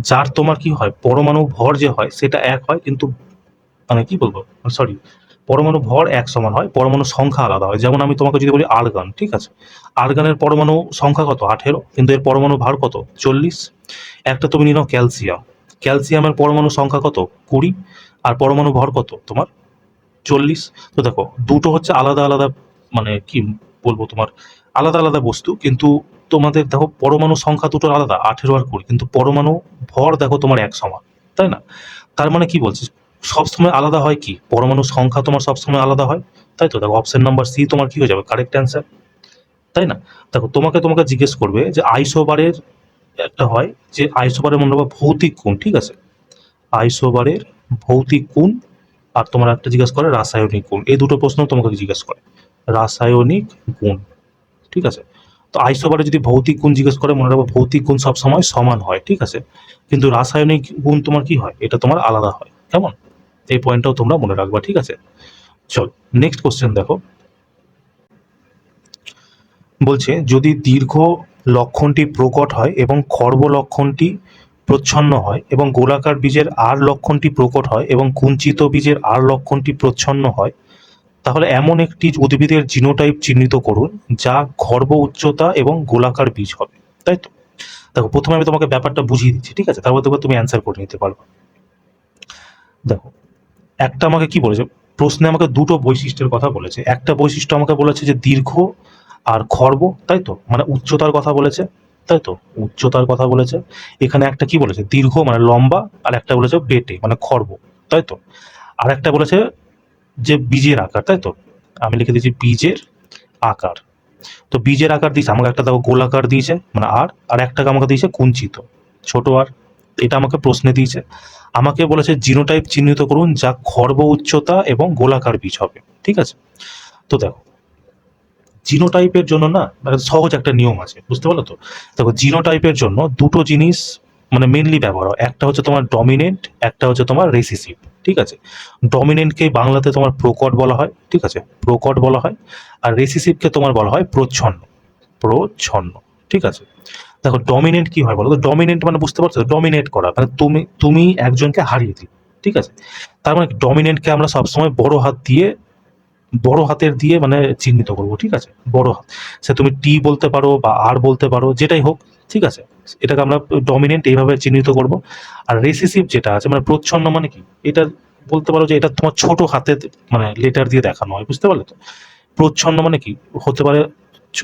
যার তোমার কি হয় পরমাণু ভর যে হয় সেটা এক হয়, কিন্তু মানে কি বলবো, সরি, পরমাণু ভর এক সমান হয়, পরমাণু সংখ্যা আলাদা হয়। যেমন আমি তোমাকে যদি বলি আর্গন, ঠিক আছে, আর্গনের পরমাণু সংখ্যা কত, 18, কিন্তু এর পরমাণু ভার কত, 40। একটা তুমি নিয়ে নাও ক্যালসিয়াম, ক্যালসিয়ামের পরমাণু সংখ্যা কত, 20, আর পরমাণু ভর কত তোমার 40। তো দেখো দুটো হচ্ছে আলাদা আলাদা, মানে কি বলবো তোমার, আলাদা আলাদা বস্তু, কিন্তু তোমাদের দেখো পরমাণু সংখ্যা দুটোর আলাদা, 18 আর 20, কিন্তু পরমাণু ভর দেখো তোমার এক সমান, তাই না। তার মানে কি বলছিস, সবসময় আলাদা হয় কি, পরমাণু সংখ্যা তোমার সবসময় আলাদা হয়, তাই তো। দেখো অপশন নাম্বার সি তোমার কি হয়ে যাবে কারেক্ট অ্যান্সার, তাই না। দেখো তোমাকে জিজ্ঞেস করবে যে আইসোবারের একটা হয়, যে আইসোবারের মনে রাখবা ভৌতিক গুণ, ঠিক আছে, আইসোবারের ভৌতিক গুণ, আর তোমার একটা জিজ্ঞাসা করে রাসায়নিক গুণ। এই দুটো প্রশ্ন তোমাকে জিজ্ঞেস করে, রাসায়নিক গুণ, ঠিক আছে। তো আইসোবারে যদি ভৌতিক গুণ জিজ্ঞেস করে মনে রাখবো ভৌতিক গুণ সবসময় সমান হয়, ঠিক আছে, কিন্তু রাসায়নিক গুণ তোমার কি হয়, এটা তোমার আলাদা হয়, কেমন। এই পয়েন্টটাও তোমরা মনে রাখবা, ঠিক আছে। চল নেক্সট কোশ্চেন দেখো। বলছে যদি দীর্ঘ লক্ষণটি প্রকট হয় এবং খর্ব লক্ষণটি প্রচ্ছন্ন হয় এবং গোলাকার বীজের আর লক্ষণটি প্রকট হয় এবং কুঞ্চিত বীজের আর লক্ষণটি প্রচ্ছন্ন হয়, তাহলে এমন একটি উদ্ভিদের জিনোটাইপ চিহ্নিত করুন যা খর্ব উচ্চতা এবং গোলাকার বীজ হবে, তাই তো। দেখো প্রথমে আমি তোমাকে ব্যাপারটা বুঝিয়ে দিচ্ছি, ঠিক আছে, তারপর তুমি অ্যান্সার করে নিতে পারবে। দেখো একটা আমাকে কি বলেছে, প্রশ্নে আমাকে দুটো বৈশিষ্ট্যের কথা বলেছে। একটা বৈশিষ্ট্য আমাকে বলেছে যে দীর্ঘ আর খর্ব, তাই তো, মানে উচ্চতার কথা বলেছে, তাই তো, উচ্চতার কথা বলেছে। এখানে একটা কি বলেছে, দীর্ঘ মানে লম্বা, আর একটা বলেছে বেটে মানে খর্ব, তাই তো। আর একটা বলেছে যে বীজের আকার, তাই তো। আমি লিখে দিয়েছি বীজের আকার। তো বীজের আকার দিয়েছে আমাকে, একটা দেখো গোলাকার দিয়েছে মানে আর একটাকে আমাকে দিয়েছে কুঞ্চিত, ছোট আর। এটা আমাকে প্রশ্নে দিয়েছে। আমাকে বলেছে জিনোটাইপ চিহ্নিত করুন যা খর্ব উচ্চতা এবং গোলাকার বীজ হবে, ঠিক আছে। তো দেখো জিনোটাইপের জন্য না মানে সহজ একটা নিয়ম আছে, বুঝতে পারলো তো। দেখো জিনোটাইপের জন্য দুটো জিনিস মানে মেনলি ব্যবহার হয়, একটা হচ্ছে তোমার ডমিনেন্ট, একটা হচ্ছে তোমার রেসিসিভ, ঠিক আছে। ডমিনেন্টকে বাংলাতে তোমার প্রকট বলা হয়, ঠিক আছে, প্রকট বলা হয়। আর রেসিসিভকে তোমার বলা হয় প্রচ্ছন্ন, প্রচ্ছন্ন, ঠিক আছে। দেখো ডমিনেন্ট কি হয় বলো তো, ডমিনেন্ট মানে বুঝতে পারছো, ডমিনেট করা মানে তুমি একজনকে হারিয়ে দিলে, ঠিক আছে। তার মানে ডমিনেন্টকে আমরা সবসময় বড় হাত দিয়ে, বড় হাতের দিয়ে মানে চিহ্নিত করবো, ঠিক আছে, বড় হাত। সে তুমি টি বলতে পারো বা আর বলতে পারো, যেটাই হোক, ঠিক আছে। এটাকে আমরা ডমিনেন্ট এইভাবে চিহ্নিত করব। আর রেসিসিভ যেটা আছে মানে প্রচ্ছন্ন মানে কি, এটা বলতে পারো যে এটা তোমার ছোট হাতে মানে লেটার দিয়ে দেখানো হয়, বুঝতে পারলে তো। প্রচ্ছন্ন মানে কি, হতে পারে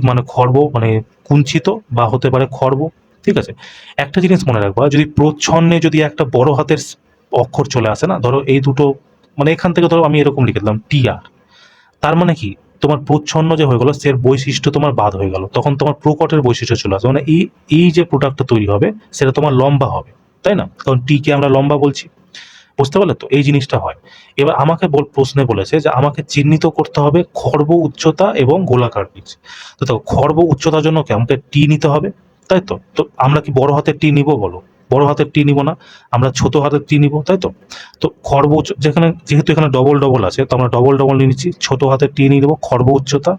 মানে খর্ব মানে কুঞ্চিত, বা হতে পারে খর্ব, ঠিক আছে। একটা জিনিস মনে রাখবা, যদি প্রচ্ছন্নে যদি একটা বড় হাতের অক্ষর চলে আসে না, ধরো এই দুটো, মানে এখান থেকে ধরো আমি এরকম লিখে দিলাম টি আর, তার মানে কি তোমার প্রচ্ছন্ন যে হয়ে গেল সে বৈশিষ্ট্য তোমার বাদ হয়ে গেল, তখন তোমার প্রকটের বৈশিষ্ট্য চলে আসবে, মানে এই যে প্রোডাক্টটা তৈরি হবে সেটা তোমার লম্বা হবে, তাই না, কারণ টি কে আমরা লম্বা বলছি, বুঝতে পারলে তো, এই জিনিসটা হয়। এবার আমাকে প্রশ্নে বলেছে যে আমাকে চিহ্নিত করতে হবে খর্ব উচ্চতা এবং গোলাকার বীজ। তো দেখো খর্ব উচ্চতার জন্য কি আমাকে টি নিতে হবে, তাই তো। তো আমরা কি বড় হাতের টি নিব বলো, বড় হাতের টি নিব না, আমরা ছোট হাতের টি নিব, তাই তো। তো খর্ব যেখানে যেহেতু এখানে ডবল ডবল আছে, তো আমরা ডবল ডবল নিয়ে নিচ্ছি, ছোট হাতের টি নিয়ে নেবো খর্ব উচ্চতা।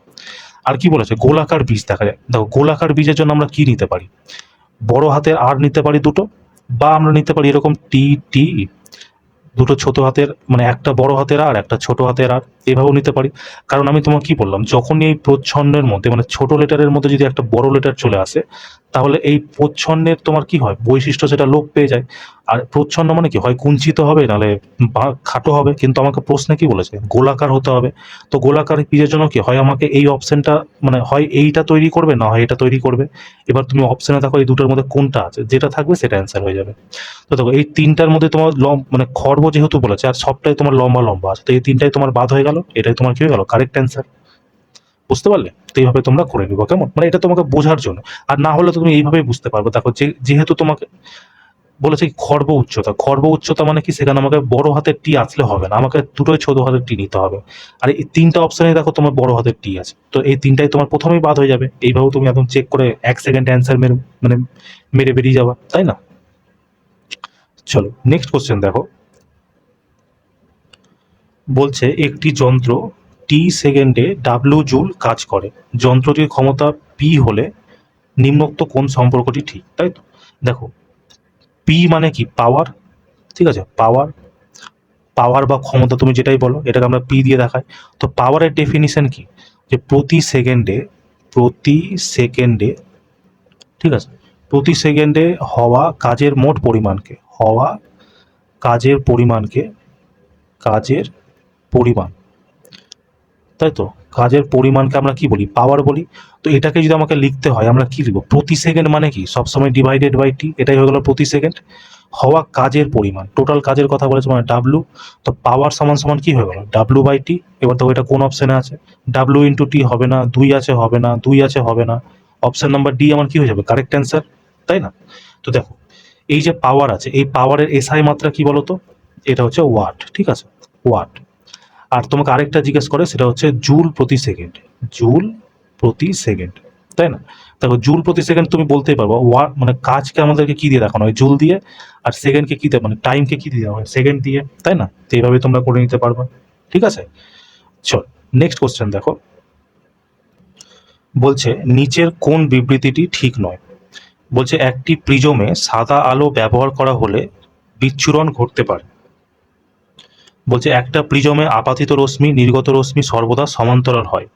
আর কি বলেছে গোলাকার বীজ দেখা যায়, দেখো গোলাকার বীজের জন্য আমরা কি নিতে পারি, বড় হাতের আর নিতে পারি দুটো, বা আমরা নিতে পারি এরকম টি টি, দুটো ছোট হাতের মানে একটা বড় হাতের আর একটা ছোট হাতের আর, এভাবেও নিতে পারি। কারণ আমি তোমাকে কি বললাম, যখনই এই প্রচ্ছন্নের মধ্যে মানে ছোট লেটারের মধ্যে যদি একটা বড় লেটার চলে আসে, তাহলে এই প্রচ্ছন্নের তোমার কি হয়, বৈশিষ্ট্য সেটা লোপ পেয়ে যায়। আর প্রচ্ছন্ন মানে কি হয়, কুঞ্চিত হবে নাহলে খাটো হবে, কিন্তু আমাকে প্রশ্নে কি বলেছে, গোলাকার হতে হবে। তো গোলাকার পিজের জন্য কি হয়, আমাকে এই অপশনটা মানে হয় এইটা তৈরি করবে, না হয় এটা তৈরি করবে। এবার তুমি অপশনে দেখো এই দুটোর মধ্যে কোনটা আছে, যেটা থাকবে সেটা অ্যান্সার হয়ে যাবে। তো দেখো এই তিনটার মধ্যে তোমার মানে খর্ব যেহেতু বলেছে আর সবটাই তোমার লম্বা লম্বা আছে, তো এই তিনটাই তোমার বাদ হয়ে গেল, এটাই তোমার কি হয়ে গেল, কারেক্ট অ্যান্সার। বুঝতে পারলে? তো এইভাবে তোমরা করে নিবো, কেমন? মানে এটা তোমাকে বোঝার জন্য। আর না হলে তো তুমি এইভাবেই বুঝতে পারবে। দেখো যেহেতু তোমাকে বলেছে কি খর্ব উচ্চতা, খর্ব উচ্চতা মানে কি, সেখানে আমাকে বড় হাতের টি আসলে হবে না, আমাকে দুটোই ছোট হাতের টি নিতে হবে। আর এই তিনটা অপশনে দেখো তোমার বড় হাতের টি আছে, তো এই তিনটাই তোমার প্রথমেই বাদ হয়ে যাবে। এইভাবে তুমি একদম চেক করে 1 সেকেন্ড অ্যান্সার মানে মেরে বেরিয়ে যাবা, তাই না? চলো নেক্সট কোশ্চেন দেখো। বলছে একটি যন্ত্র টি সেকেন্ডে ডাব্লিউ জুল কাজ করে, যন্ত্রটির ক্ষমতা পি হলে নিম্নোক্ত কোন সম্পর্কটি ঠিক, তাই তো? দেখো পি মানে কি, পাওয়ার। ঠিক আছে, পাওয়ার, পাওয়ার বা ক্ষমতা তুমি যেটাই বলো, এটাকে আমরা পি দিয়ে দেখাই। তো পাওয়ারের ডেফিনিশন কি, যে প্রতি সেকেন্ডে, ঠিক আছে, প্রতি সেকেন্ডে হওয়া কাজের মোট পরিমাণকে, হওয়া কাজের পরিমাণ, তাই তো? কাজের পরিমাণকে আমরা কি বলি, পাওয়ার বলি। তো এটাকে যদি আমাকে লিখতে হয় আমরা কি লিখবো, প্রতি সেকেন্ড মানে কি, সবসময় ডিভাইডেড বাই টি, এটাই হয়ে গেল প্রতি সেকেন্ড। হওয়া কাজের পরিমাণ, টোটাল কাজের কথা বলেছে মানে ডাব্লু। তো পাওয়ার সমান সমান কি হয়ে গেল, ডাব্লু বাই টি। এবার দেখো এটা কোন অপশনে আছে, ডাব্লু ইন্টু টি হবে না, দুই আছে হবে না, দুই আছে হবে না, অপশন নাম্বার ডি আমার কি হয়ে যাবে, কারেক্ট অ্যান্সার, তাই না? তো দেখো এই যে পাওয়ার আছে, এই পাওয়ারের এসআই মাত্রা কি বলতো, এটা হচ্ছে ওয়াট, ঠিক আছে, ওয়াট। আর তোমাকে আরেকটা জিজ্ঞেস করে, সেটা হচ্ছে জুল প্রতি সেকেন্ড, জুল প্রতি সেকেন্ড, তাই না? দেখো জুল প্রতি সেকেন্ড তুমি বলতেই পারবো, ওয়াট মানে কাজকে আমাদেরকে কি দিয়ে দেখানো হয়, জুল দিয়ে। আর সেকেন্ডকে কি দিয়ে, মানে টাইমকে কি দিয়ে দেওয়া হয়, সেকেন্ড দিয়ে, তাই না? তো এইভাবে তোমরা করে নিতে পারবে, ঠিক আছে। চল নেক্সট কোশ্চেন দেখো। বলছে নিচের কোন বিবৃতিটি ঠিক নয়। বলছে একটি প্রিজমে সাদা আলো ব্যবহার করা হলে বিচ্ছুরণ ঘটতে পারে। বলছে একটা প্রিজমে আপাতিত রশ্মি নির্গত রশ্মি সর্বদা সমান্তরাল হয়।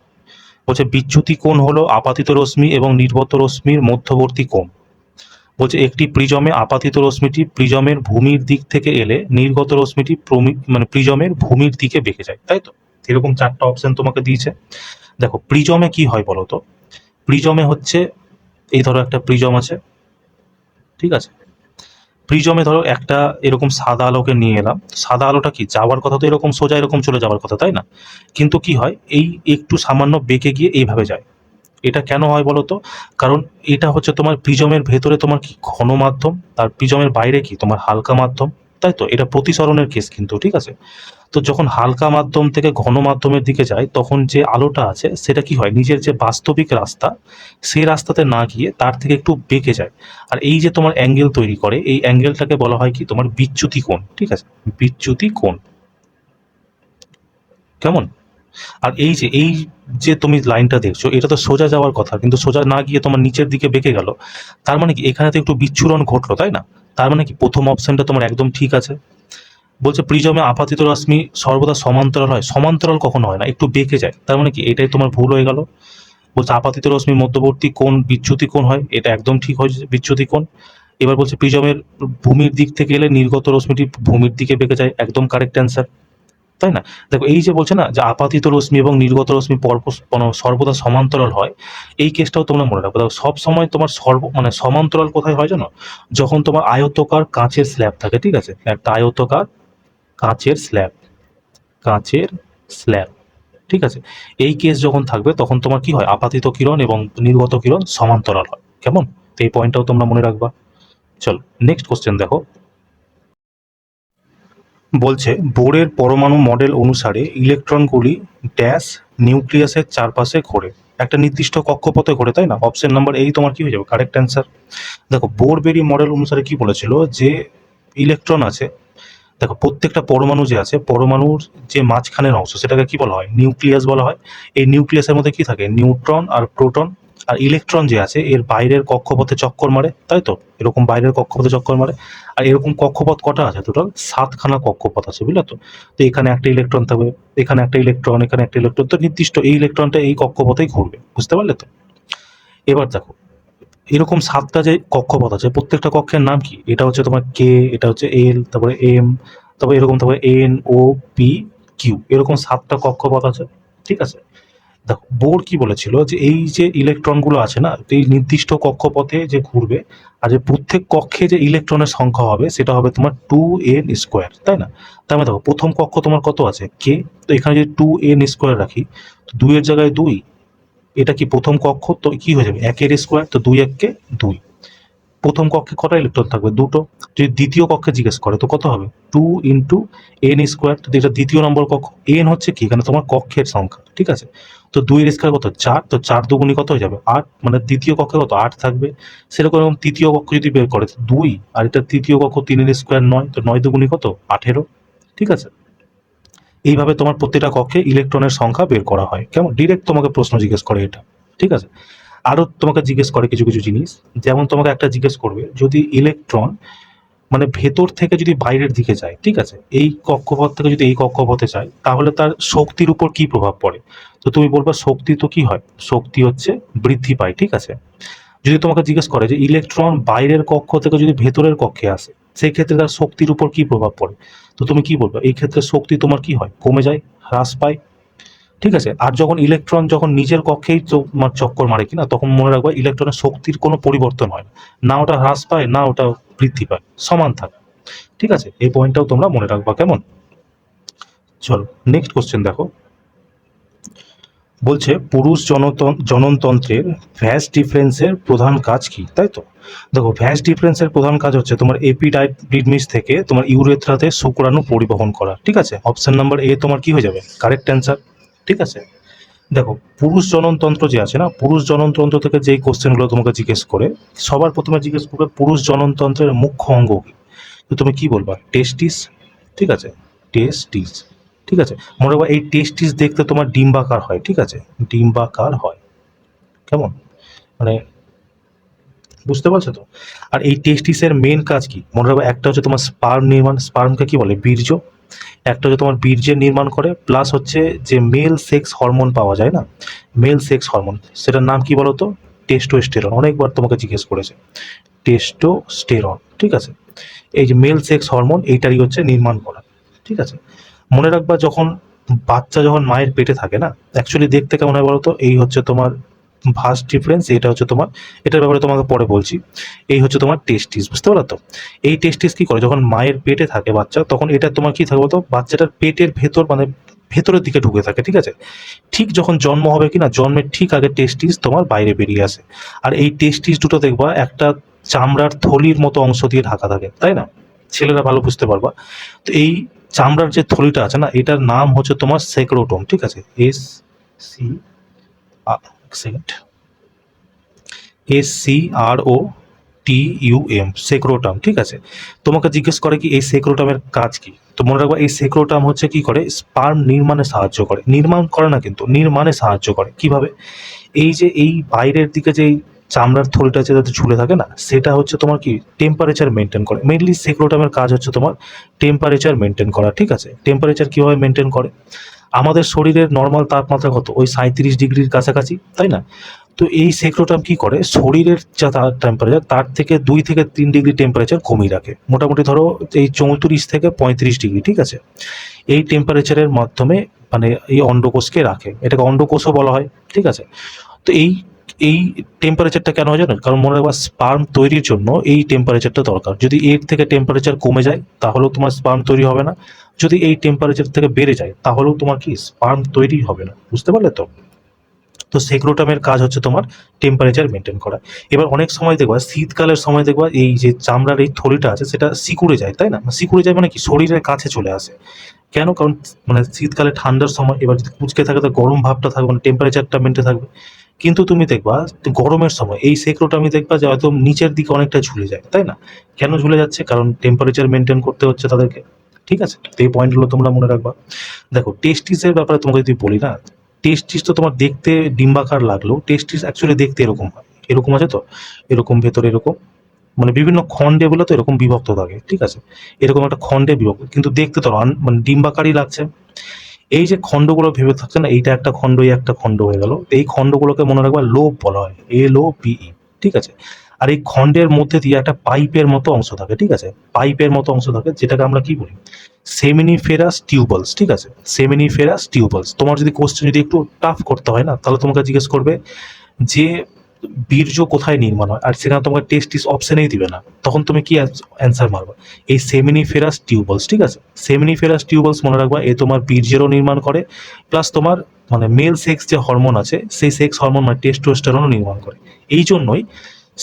বলছে বিচ্যুতি কোণ হলো আপাতিত রশ্মি এবং নির্গত রশ্মির মধ্যবর্তী কোণ। বলছে একটি প্রিজমে আপাতিত রশ্মিটি প্রিজমের ভূমির দিক থেকে এলে নির্গত রশ্মিটি মানে প্রিজমের ভূমির দিকে বেঁকে যায়, তাই তো? এরকম চারটা অপশন তোমাকে দিয়েছে। দেখো প্রিজমে কি হয় বলতো, প্রিজমে হচ্ছে এই ধরো একটা প্রিজম আছে, ঠিক আছে, প্রিজমে ধরো একটা এরকম সাদা আলোকে নিয়ে এলাম, সাদা আলোটা কি যাওয়ার কথা তো এরকম সোজা এরকম চলে যাওয়ার কথা, তাই না? কিন্তু কি হয়, এই একটু সামান্য বেঁকে গিয়ে এইভাবে যায়। এটা কেন হয় বলতো, কারণ এটা হচ্ছে তোমার প্রিজমের ভেতরে তোমার কি ঘন মাধ্যম, আর প্রিজমের বাইরে কি তোমার হালকা মাধ্যম, তাই তো? এটা প্রতিসরণের কেস কিন্তু, ঠিক আছে। তো যখন হালকা মাধ্যম থেকে ঘন মাধ্যমের দিকে যায়, তখন যে আলোটা আছে সেটা কি হয়, নিজের যে বাস্তবিক রাস্তা সেই রাস্তাতে না গিয়ে তার থেকে একটু বেঁকে যায়। আর এই যে তোমার অ্যাঙ্গেল তৈরি করে, এই অ্যাঙ্গেলটাকে বলা হয় কি তোমার বিচ্যুতি কোণ, ঠিক আছে, বিচ্যুতি কোণ, কেমন? আর এই যে তুমি লাইনটা দেখছো, এটা তো সোজা যাওয়ার কথা, কিন্তু সোজা না গিয়ে তোমার নিচের দিকে বেঁকে গেল। তার মানে কি এখানে তো একটু বিচ্ছুরণ ঘটলো, তাই না? তার মানে কি প্রথম অপশনটা তোমার একদম ঠিক আছে। বলছে প্রিজমে আপাতিত রশ্মি সর্বদা সমান্তরাল হয়, সমান্তরাল কখনো হয় না, একটু বেঁকে যায়, তার মানে কি এটাই তোমার ভুল হয়ে গেল। বলছে আপাতিত রশ্মির মধ্যবর্তী কোণ বিচ্যুতি কোণ হয়, এটা একদম ঠিক হয়েছে, বিচ্যুতি কোণ। এবার বলছে প্রিজমের ভূমির দিক থেকে এলে নির্গত রশ্মিটি ভূমির দিকে বেঁকে যায়, একদম কারেক্ট অ্যান্সার, তাই না? দেখো এই যে বলছে না যে আপাতিত রশ্মি এবং নির্গত রশ্মি সর্বদা সমান্তরাল হয়, এই কেসটাও তোমরা মনে রাখবে। দেখো সব সময় তোমার মানে সমান্তরাল কোথায় হয় জানো, যখন তোমার আয়তকার কাঁচের স্ল্যাব থাকে, ঠিক আছে, একটা আয়তকার কাঁচের স্ল্যাব, কাঁচের স্ল্যাব, ঠিক আছে, এই কেস যখন থাকবে তখন তোমার কি হয়, আপাতিত কিরণ এবং নির্গত কিরণ সমান্তরাল হয়, কেমন? তো এই পয়েন্টটাও তোমরা মনে রাখবা। চলো নেক্সট কোশ্চেন দেখো। বলছে বোরের পরমাণু মডেল অনুসারে ইলেকট্রনগুলি ড্যাশ নিউক্লিয়াসের চারপাশে ঘোরে, একটা নির্দিষ্ট কক্ষপথে ঘোরে, তাই না? অপশন নাম্বার এই তোমার কি হয়ে যাবে, কারেক্ট অ্যান্সার। দেখো বোরবেরি মডেল অনুসারে কি বলেছিল, যে ইলেকট্রন আছে, দেখো প্রত্যেকটা পরমাণু যে আছে, পরমাণুর যে মাঝখানের অংশ সেটাকে কি বলা হয়, নিউক্লিয়াস বলা হয়। এই নিউক্লিয়াসের মধ্যে কি থাকে, নিউট্রন আর প্রোটন। আর ইলেকট্রন যে আছে এর বাইরের কক্ষপথে চক্কর মারে, তাই তো? এরকম বাইরের কক্ষপথে চক্কর মারে। আর এরকম কক্ষপথ কটা আছে? টোটাল 7খানা কক্ষপথ আছে, বুঝলে তো? তো এখানে একটা ইলেকট্রন থাকবে, এখানে একটা ইলেকট্রন, এখানে একটা ইলেকট্রন, তো নির্দিষ্ট এই ইলেকট্রনটা এই কক্ষপথেই ঘুরবে, বুঝতে পারলে তো? এবার দেখো, এরকম 7টা যে কক্ষপথ আছে প্রত্যেকটা কক্ষের নাম কি? এটা হচ্ছে তোমার কে, এটা হচ্ছে এল, তারপরে এম, তারপরে এরকম তারপরে এন, ও, পি, কিউ, এরকম 7টা কক্ষপথ আছে, ঠিক আছে? দেখো বোর কি বলেছিল যে এই যে ইলেকট্রনগুলো আছে না, এই নির্দিষ্ট কক্ষপথে যে ঘুরবে, আর যে প্রত্যেক কক্ষে যে ইলেকট্রনের সংখ্যা হবে সেটা হবে তোমার 2n², তাই না? তার মানে দেখো প্রথম কক্ষ তোমার কত আছে? কে। তো এখানে যদি 2n² রাখি, তো 2 এর জায়গায় 2, এটা কি প্রথম কক্ষ, তো কি হয়ে যাবে 1 এর স্কোয়ার, তো 2 1 কে 2। প্রথম কক্ষে কটা ইলেকট্রন থাকবে? দুটো। যদি দ্বিতীয় কক্ষে জিজ্ঞেস করে তো কত হবে? 2 × n², তো এটা দ্বিতীয় নম্বর কক্ষ। এন হচ্ছে কি এখানে তোমার কক্ষের সংখ্যা, ঠিক আছে? তো 2 এর স্কোয়ার কত? 4, তো 4 দুগুণী কত হয়ে যাবে? 8, মানে দ্বিতীয় কক্ষে কত? 8 থাকবে। সেরকম তৃতীয় কক্ষ যদি বের করে 2, আর এটা তৃতীয় কক্ষ 3 এর স্কোয়ার 9, তো 9 দুগুণী কত? 18, ঠিক আছে? এইভাবে তোমার প্রত্যেকটা কক্ষে ইলেকট্রনের সংখ্যা বের করা হয়। কেমন? ডিরেক্ট তোমাকে প্রশ্ন জিজ্ঞেস করে এটা, ঠিক আছে? আরো তোমাকে জিজ্ঞেস করে কিছু কিছু জিনিস, যেমন তোমাকে একটা জিজ্ঞেস করবে যদি ইলেকট্রন মানে ভেতর থেকে যদি বাইরের দিকে যায়, ঠিক আছে, এই কক্ষপথ থেকে যদি এই কক্ষপথে যায় তাহলে তার শক্তির উপর কি প্রভাব পড়ে? তো তুমি বলবা শক্তি তো কি হয়? শক্তি হচ্ছে বৃদ্ধি পায়, ঠিক আছে? যদি তোমাকে জিজ্ঞেস করে যে ইলেকট্রন বাইরের কক্ষ থেকে যদি ভেতরের কক্ষে আসে, সেই ক্ষেত্রে তার শক্তির উপর কি প্রভাব পড়ে? তো তুমি কি বলবে? এই ক্ষেত্রে শক্তি তোমার কি হয়? কমে যায়, হ্রাস পায়, ঠিক আছে? আর যখন ইলেকট্রন যখন নিজের কক্ষেই তোমার চক্কর মারে কিনা, তখন মনে রাখবা ইলেকট্রনের শক্তির কোনো পরিবর্তন হয় না, না ওটা হ্রাস পায় না ওটা বৃদ্ধি পায়, সমান থাকে, ঠিক আছে? এই পয়েন্টটাও তোমরা মনে রাখবা, কেমন? চলো নেক্সট কোশ্চেন দেখো। বলছে পুরুষ জননতন্ত্রের ভ্যাস ডিফারেন্সের প্রধান কাজ কি, তাই তো? দেখো ভ্যাস ডিফারেন্সের প্রধান কাজ হচ্ছে তোমার এপিডাইডিমিস থেকে তোমার ইউরেথ্রাতে শুক্রাণু পরিবহন করা, ঠিক আছে? অপশন নাম্বার এ তোমার কি হয়ে যাবে কারেক্ট অ্যান্সার, ঠিক আছে? দেখো পুরুষ জননতন্ত্র যে আছে না, পুরুষ জননতন্ত্র থেকে যেই কোশ্চেনগুলো তোমাকে জিজ্ঞেস করে, সবার প্রথমে জিজ্ঞেস করবে পুরুষ জননতন্ত্রের মুখ্য অঙ্গ কি। তো তুমি কি বলবা? টেস্টিস, ঠিক আছে? টেস্টিস, ঠিক আছে? মনে রাখবা এই টেস্টিস দেখতে তোমার ডিম্বাকার হয়, ঠিক আছে? ডিম্বাকার হয়, কেমন? মানে বুঝতে পারছো তো? আর এই টেস্টিসের মেন কাজ কি? মনে রাখবা একটা হচ্ছে তোমার স্পার্ম নির্মাণ, স্পার্মকে কি বলে? বীর্য। একটা হচ্ছে তোমার বীর্যের নির্মাণ করে, প্লাস হচ্ছে যে মেল সেক্স হরমোন পাওয়া যায় না, মেল সেক্স হরমোন, সেটার নাম কি বলো তো? টেস্টোস্টেরন। অনেকবার তোমাকে জিজ্ঞেস করেছে, টেস্টোস্টেরন, ঠিক আছে? এই যে মেল সেক্স হরমোন এইটারই হচ্ছে নির্মাণ করা, ঠিক আছে? মনে রাখবা যখন বাচ্চা যখন মায়ের পেটে থাকে না, অ্যাকচুয়ালি দেখতে কেমন হয় বলো তো? এই হচ্ছে তোমার ভাস্ট ডিফারেন্স, এটা হচ্ছে তোমার, এটার ব্যাপারে তোমাকে পরে বলছি। এই হচ্ছে তোমার টেস্টিস, বুঝতে পারো তো? এই টেস্টিস কি করে যখন মায়ের পেটে থাকে বাচ্চা, তখন এটা তোমার কি থাকে বলতো? বাচ্চাটার পেটের ভেতর মানে ভেতরের দিকে ঢুকে থাকে, ঠিক আছে? ঠিক যখন জন্ম হবে কিনা, জন্মের ঠিক আগে টেস্টিস তোমার বাইরে বেরিয়ে আসে। আর এই টেস্টিস দুটো দেখবা একটা চামড়ার থলির মতো অংশ দিয়ে ঢাকা থাকে, তাই না? ছেলেরা ভালো বুঝতে পারবা। তো এই চামড়ার যে থলিটা আছে না, এটার নাম হচ্ছে তোমার সেক্রোটম, ঠিক আছে? সি সেকেন্ড SCROTUM, সেক্রোটাম, ঠিক আছে? তোমাকে জিজ্ঞেস করে কি এই সেক্রোটামের কাজ কি? তো মনে রাখবা এই সেক্রোটাম হচ্ছে কি করে? স্পার্ম নির্মাণে সাহায্য করে, নির্মাণ করে না কিন্তু, নির্মাণে সাহায্য করে। কিভাবে? এই যে এই বাইরের দিকে যেই চামড়ার থলিটা যেটাতে ঝুলে থাকে না, সেটা হচ্ছে তোমার কি টেম্পারেচার মেনটেন করে। মেইনলি সেক্রোটামের কাজ হচ্ছে তোমার টেম্পারেচার মেনটেন করা, ঠিক আছে? টেম্পারেচার কিভাবে মেনটেন করে? আমাদের শরীরের নর্মাল তাপমাত্রা কত? ওই 37 ডিগ্রির কাছাকাছি, তাই না? তো এই সেক্রোটাম কি করে? শরীরের যা টেম্পারেচার তার থেকে 2 থেকে 3 ডিগ্রি টেম্পারেচার কমিয়ে রাখে। মোটামুটি ধরো এই 34 থেকে 35 ডিগ্রি, ঠিক আছে? এই টেম্পারেচারের মাধ্যমে মানে এই অন্ডকোষকে রাখে, এটাকে অন্ডকোষও বলা হয়, ঠিক আছে? তো এই এই টেম্পারেচারটা কেন হয় জানো? কারণ মনে রাখবা স্পার্ম তৈরির জন্য এই টেম্পারেচারটা দরকার। যদি এর থেকে টেম্পারেচার কমে যায় তাহলেও তোমার স্পার্ম তৈরি হবে না, যদি এই টেম্পারেচার থেকে বেড়ে যায় তাহলেও তোমার কি স্পার্ম তৈরি হবে না, বুঝতে পারলে তো? তো সেক্রোটামের কাজ হচ্ছে তোমার টেম্পারেচার মেনটেন করা। এবার অনেক সময় দেখবা শীতকালের সময় দেখবা এই যে চামড়ার এই থলিটা আছে সেটা সিকুড়ে যায়, তাই না? সিকুড়ে যায় মানে কি শরীরের কাছে চলে আসে। কেন? কারণ মানে শীতকালে ঠান্ডার সময় এবার যদি কুঁচকে থাকে তো গরম ভাবটা থাকবে, মানে টেম্পারেচারটা মেনটেন থাকবে। কিন্তু তুমি দেখবা গরমের সময় এই সেক্রোটামি দেখবা যে হয়তো নিচের দিকে অনেকটা ঝুলে যায়, তাই না? কেন ঝুলে যাচ্ছে? কারণ টেম্পারেচার মেনটেন করতে হচ্ছে তাদেরকে, ঠিক আছে? তো এই পয়েন্টগুলো তোমরা মনে রাখবা। দেখো টেস্টিসের ব্যাপারে তোমাকে যদি বলি না, টেস্টিস তো তোমার দেখতে ডিম্বাকার লাগলেও টেস্টিস অ্যাকচুয়ালি দেখতে এরকম হয়, এরকম আছে তো, এরকম ভেতরে এরকম, মানে বিভিন্ন খণ্ডে বলে তো এরকম বিভক্ত থাকে, ঠিক আছে, এরকম একটা খণ্ডে বিভক্ত, কিন্তু দেখতে তো মানে ডিম্বাকারই লাগছে। এই যে খণ্ডগুলো ভেবে থাকছে না, এইটা একটা খণ্ড, এই একটা খণ্ড হয়ে গেল, এই খণ্ডগুলোকে মনে রাখবা লোব বলা হয়, LOBE, ঠিক আছে। আর এই খণ্ডের মধ্যে দিয়ে একটা পাইপের মতো অংশ থাকে, ঠিক আছে, পাইপের মতো অংশ থাকে, যেটাকে আমরা কি বলি, সেমিনিফেরাস টিউবলস, ঠিক আছে, সেমিনিফেরাস টিউবলস। তোমার যদি কোশ্চেন যদি একটু টাফ করতে হয় না, তাহলে তোমাকে জিজ্ঞেস করবে যে বীর্য কোথায় নির্মাণ হয়, আর সেখানে তোমাকে টেস্টিস অপশনেই দিবে না, তখন তুমি কি অ্যান্সার মারবে, এই সেমিনিফেরাস টিউবলস, ঠিক আছে, সেমিনিফেরাস টিউবলস মনে রাখবা, এ তোমার বীর্যেরও নির্মাণ করে, প্লাস তোমার মানে মেল সেক্স যে হরমোন আছে সেই সেক্স হরমোন মানে টেস্টোস্টেরনও নির্মাণ করে। এই জন্যই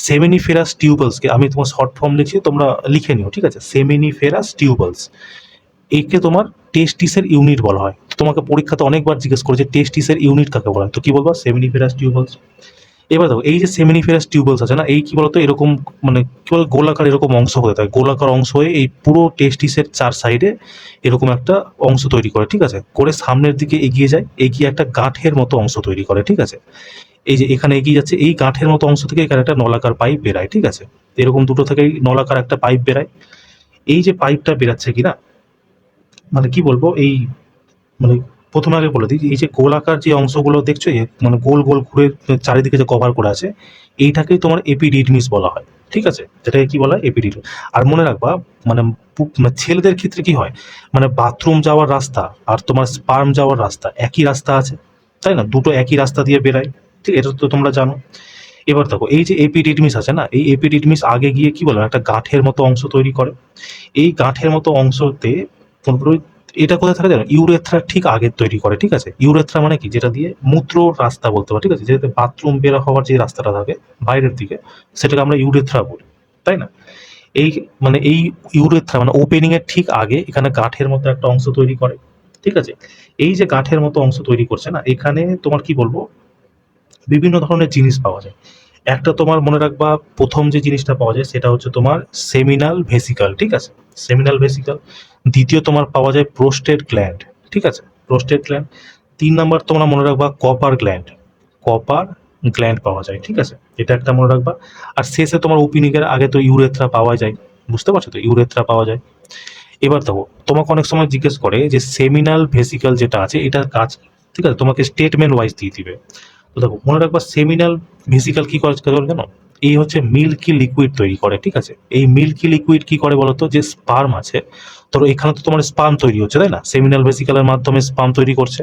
সেমিনিফেরাস টিউবলসকে আমি তোমার শর্ট ফর্ম লিখছি, তোমরা লিখে নিও, ঠিক আছে, সেমিনিফেরাস টিউবলস, একে তোমার টেস্টিসের ইউনিট বলা হয়। তো তোমাকে পরীক্ষাতে অনেকবার জিজ্ঞেস করে যে টেস্টিসের ইউনিট কাকে বলা হয়, তো কি বলবো, সেমিনিফেরাস টিউবলস। এবার দেখো এই যে সেমিনিফেরাস টিউবলস আছে না, এই কি বলতো এরকম মানে কি বল গোলাকার এরকম অংশ হয়ে থাকে, গোলাকার অংশ হয়ে এই পুরো টেস্টিসের চার সাইডে এরকম একটা অংশ তৈরি করে, ঠিক আছে, করে সামনের দিকে এগিয়ে যায়, এগিয়ে একটা গাঁঠের মতো অংশ তৈরি করে, ঠিক আছে, এই যে এখানে এগিয়ে যাচ্ছে, এই গাঁঠের মতো অংশ থেকে এখানে একটা নলাকার পাইপ বেরায়, ঠিক আছে, এরকম দুটো থেকেই নলাকার একটা পাইপ বেরায়। এই যে পাইপটা বেরাচ্ছে কিনা, মানে কি বলবো, এই মানে প্রথমে আগে বলে দিই, এই যে গোলাকার যে অংশগুলো দেখছো, মানে গোল গোল ঘুরে চারিদিকে যে কভার করা আছে, এইটাকেই তোমার এপিডিডমিস বলা হয়, ঠিক আছে, যেটাকে কি বলা হয়, এপিডিডমিস। আর মনে রাখবা মানে মানে ছেলেদের ক্ষেত্রে কি হয়, মানে বাথরুম যাওয়ার রাস্তা আর তোমার স্পার্ম যাওয়ার রাস্তা একই রাস্তা আছে, তাই না, দুটো একই রাস্তা দিয়ে বেরায়, ঠিক, এটা তো তোমরা জানো। এবার দেখো এই যে এপিডিডমিস আছে না, এই এপিডিডমিস আগে গিয়ে কি বলে একটা গাঁঠের মতো অংশ তৈরি করে, এই গাঁঠের মতো অংশতে এটা কোথায় থাকে জানো, ইউরেথ্রার ঠিক আগে তৈরি করে, ঠিক আছে, ইউরেথ্রা মানে কি, যেটা দিয়ে মূত্র রাস্তা বলতে পারো, ঠিক আছে, যেটাতে বাথরুম বের হওয়ার যে রাস্তাটা থাকে বাইরের দিকে, সেটাকে আমরা ইউরেথ্রা বলি, তাই না। এই মানে এই ইউরেথ্রা মানে ওপেনিং এর ঠিক আগে এখানে গাঁঠের মতো একটা অংশ তৈরি করে, ঠিক আছে। এই যে গাঁঠের মতো অংশ তৈরি করছে না, এখানে তোমার কি বলবো বিভিন্ন ধরনের জিনিস পাওয়া যায়। একটা তোমার মনে রাখবা প্রথম যে জিনিসটা পাওয়া যায় সেটা হচ্ছে তোমার সেমিনাল ভেসিকল, ঠিক আছে, সেমিনাল ভেসিকল। দ্বিতীয় তোমার পাওয়া যায় প্রোস্টেট গ্ল্যান্ড, ঠিক আছে, প্রোস্টেট গ্ল্যান্ড। ৩ নাম্বার তোমরা মনে রাখবা কপার গ্ল্যান্ড, কপার গ্ল্যান্ড পাওয়া যায়, ঠিক আছে, এটা একটা মনে রাখবা। আর শেষে তোমার ওপেনিং এর আগে তো ইউরেথ্রা পাওয়া যায়, বুঝতে পারছো তো, ইউরেথ্রা পাওয়া যায়। এবার দেখো তোমাকে অনেক সময় জিজ্ঞেস করে যে সেমিনাল ভেসিকল যেটা আছে এটার কাজ কি? ঠিক আছে, তোমাকে স্টেটমেন্ট ওয়াইজ দিয়ে দিবে। তো দেখো মনে রাখবা সেমিনাল ভেসিকল কি করে জানো, এই হচ্ছে মিল্কি লিকুইড তৈরি করে, ঠিক আছে, এই মিল্কি লিকুইড কি করে বলতো, যে স্পার্ম আছে, ধরো এখানে তো তোমার স্পার্ম তৈরি হচ্ছে, তাই না, সেমিনাল ভেসিকলের মাধ্যমে স্পার্ম তৈরি করছে,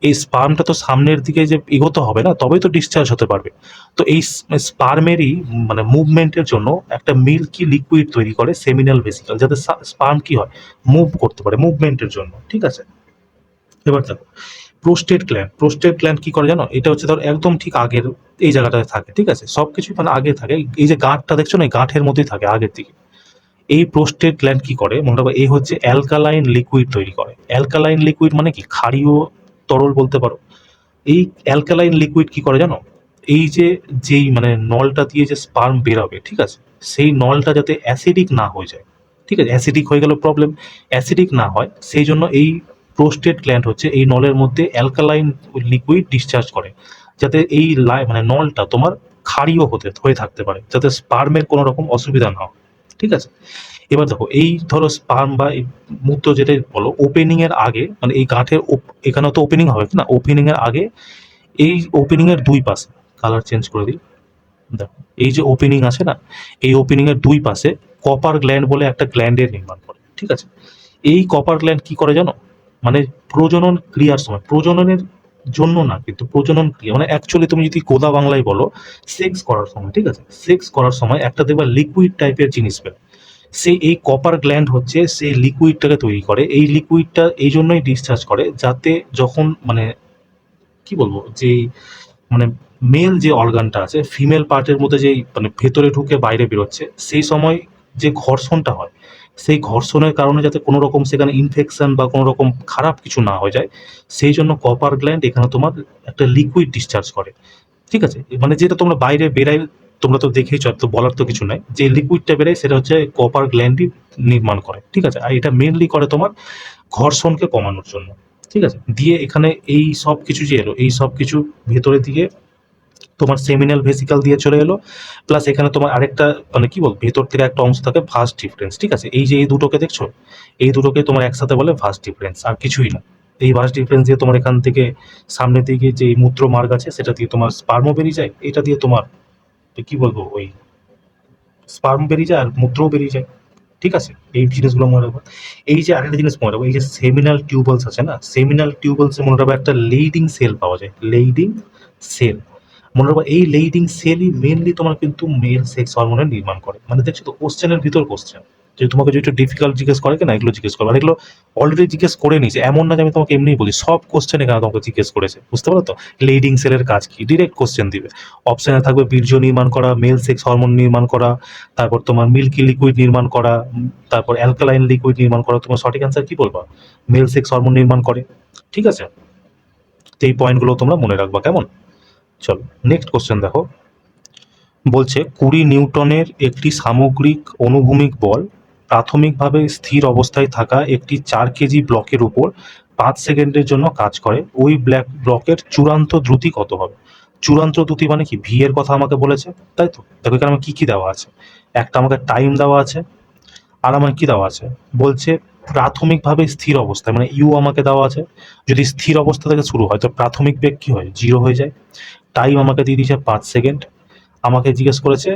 এই স্পার্মটা তো সামনের দিকে যে এগোতে হবে না, তবেই তো ডিসচার্জ হতে পারবে। তো এই স্পার্মেরই মানে মুভমেন্টের জন্য একটা মিল্কি লিকুইড তৈরি করে সেমিনাল ভেসিকল, যাতে স্পার্ম কি হয়, মুভ করতে পারে মুভমেন্টের জন্য, ঠিক আছে। এবার দেখো প্রোস্টেট গ্ল্যান্ড, প্রোস্টেট গ্ল্যান্ড কি করে জানো, এটা হচ্ছে ধর একদম ঠিক আগের এই জায়গাটায় থাকে, ঠিক আছে, সবকিছু মানে আগে থাকে, এই যে গাঁটটা দেখছো না, এই গাঁঠের মধ্যেই থাকে আগের দিকে। এই প্রোস্টেট গ্ল্যান্ড কি করে মনে রাখবে, এই হচ্ছে অ্যালকালাইন লিকুইড তৈরি করে। অ্যালকালাইন লিকুইড মানে কি, ক্ষারীয় তরল বলতে পারো। এই অ্যালকালাইন লিকুইড কি করে জানো, এই যে যেই মানে নলটা দিয়ে যে স্পার্ম বেরাবে, ঠিক আছে, সেই নলটা যাতে অ্যাসিডিক না হয়ে যায়, ঠিক আছে, অ্যাসিডিক হয়ে গেল প্রবলেম, অ্যাসিডিক না হয় সেই জন্য এই প্রোস্টেট গ্ল্যান্ড হচ্ছে এই নলের মধ্যে অ্যালকালাইন লিকুইড ডিসচার্জ করে, যাতে এই মানে নলটা তোমার ক্ষারীয় হয়ে থাকতে পারে, যাতে স্পার্মের কোনো রকম অসুবিধা না হয়, ঠিক আছে। এবার দেখো এই ধরো স্পার্ম বা এই মূত্র যেটা বলো ওপেনিং এর আগে, মানে এই গাঁঠের এখানেও তো ওপেনিং হবে না, ওপেনিং এর আগে এই ওপেনিং এর দুই পাশে, কালার চেঞ্জ করে দিই, দেখো এই যে ওপেনিং আছে না, এই ওপেনিং এর দুই পাশে কপার গ্ল্যান্ড বলে একটা গ্ল্যান্ডের নির্মাণ করে, ঠিক আছে। এই কপার গ্ল্যান্ড কি করে জানো, মানে প্রজনন ক্রিয়ার সময়, প্রজননের জন্য না কিন্তু প্রজনন ক্রিয়া মানে অ্যাকচুয়ালি তুমি যদি গোদা বাংলায় বলো, সেক্স করার সময়, ঠিক আছে, সেক্স করার সময় একটা দেখবা লিকুইড টাইপের জিনিস বের, সেই এই কপার গ্ল্যান্ড হচ্ছে সেই লিকুইডটাকে তৈরি করে। এই লিকুইডটা এই জন্যই ডিসচার্জ করে যাতে যখন মানে কি বলবো যে মানে মেল যে অর্গানটা আছে ফিমেল পার্টের মধ্যে যেই মানে ভেতরে ঢুকে বাইরে বেরোচ্ছে, সেই সময় যে ঘর্ষণটা হয়, সেই ঘর্ষণের কারণে যাতে কোনো রকম সেখানে ইনফেকশন বা কোনো রকম খারাপ কিছু না হয়ে যায়, সেই জন্য কপার গ্ল্যান্ড এখানে তোমার একটা লিকুইড ডিসচার্জ করে, ঠিক আছে, মানে যেটা তোমরা বাইরে বেরাই, তোমরা তো দেখেইছো, তো বলার তো কিছু নাই, যে লিকুইডটা বেরায় সেটা হচ্ছে কপার গ্ল্যান্ডই নির্মাণ করে, ঠিক আছে। আর এটা মেনলি করে তোমার ঘর্ষণকে কমানোর জন্য। ঠিক আছে, দিয়ে এখানে এই সব কিছু যে এলো, এই সব কিছু ভেতরে দিয়ে তোমার সেমিনাল ভেসিকাল দিয়ে চলে এলো, প্লাস এখানে তোমার আরেকটা মানে কি বল ভেতর থেকে একটা অংশ থাকে ভাস্ট ডিফারেন্স। ঠিক আছে, এই যে এই দুটোকে দেখছো, এই দুটোকে তোমার একসাথে বলে ভাস্ট ডিফারেন্স, আর কিছুই না। এই ভাস্ট ডিফারেন্স দিয়ে তোমার এখান থেকে সামনের দিকে যে মূত্র মার্গ আছে সেটা দিয়ে তোমার স্পার্মও বেরিয়ে যায়, এটা দিয়ে তোমার কি বলবো ওই স্পার্ম বেরিয়ে যায় আর মূত্রও বেরিয়ে যায়। ঠিক আছে, এই জিনিসগুলো মনে রাখবো। এই যে আরেকটা জিনিস মনে রাখবো, এই যে সেমিনাল টিউবলস আছে না, সেমিনাল টিউবলসে মনে রাখবো একটা লেইডিং সেল পাওয়া যায়, লেইডিং সেল। মনে রাখবো এই লেইডিং সেলই মেনলি তোমার কিন্তু মেল সেক্স হরমোনের নির্মাণ করে। মানে দেখছো তো কোশ্চেনের ভিতর কোশ্চেন, যে তোমাকে যে একটু ডিফিকাল্ট জিজ্ঞেস করে কিনা এগুলো জিজ্ঞেস করবে, আর এগুলো অলরেডি জিজ্ঞেস করে নিয়েছে, এমন না যে আমি তোমাকে এমনিই বলি, সব কোশ্চেন এখানে তোমাকে জিজ্ঞেস করেছে, বুঝতে পারো তো। লেইডিং সেলের কাজ কি, ডিরেক্ট কোশ্চেন দিবে। অপশনে থাকবে বীর্য নির্মাণ করা, মেল সেক্স হরমোন নির্মাণ করা, তারপর তোমার মিল্কি লিকুইড নির্মাণ করা, তারপর অ্যালকালাইন লিকুইড নির্মাণ করা। তোমার সঠিক অ্যান্সার কি বলবা? মেল সেক্স হরমোন নির্মাণ করে। ঠিক আছে, তো এই পয়েন্টগুলো তোমরা মনে রাখবা, কেমন? চলো নেক্সট কোশ্চেন দেখো। বলছে 20 নিউটনের একটি সামগ্রিক অনুভূমিক বল প্রাথমিকভাবে স্থির অবস্থায় থাকা একটি 4 কেজি ব্লকের উপর 5 সেকেন্ডের জন্য কাজ করে, ওই ব্লকের চূড়ান্ত দ্রুতি কত হবে? চূড়ান্ত দ্রুতি মানে কি, ভি এর কথা আমাকে বলেছে, তাই তো। দেখো এখানে আমার কি কি দেওয়া আছে, একটা আমাকে টাইম দেওয়া আছে, আর আমার কি দেওয়া আছে, বলছে প্রাথমিকভাবে স্থির অবস্থায়, মানে ইউ আমাকে দেওয়া আছে। যদি স্থির অবস্থা থেকে শুরু হয় তো প্রাথমিক বেগ কি হয়, 0 হয়ে যায়। টাইম আমাকে দিয়ে দিয়েছে 5 সেকেন্ড। আমাকে জিজ্ঞেস করেছে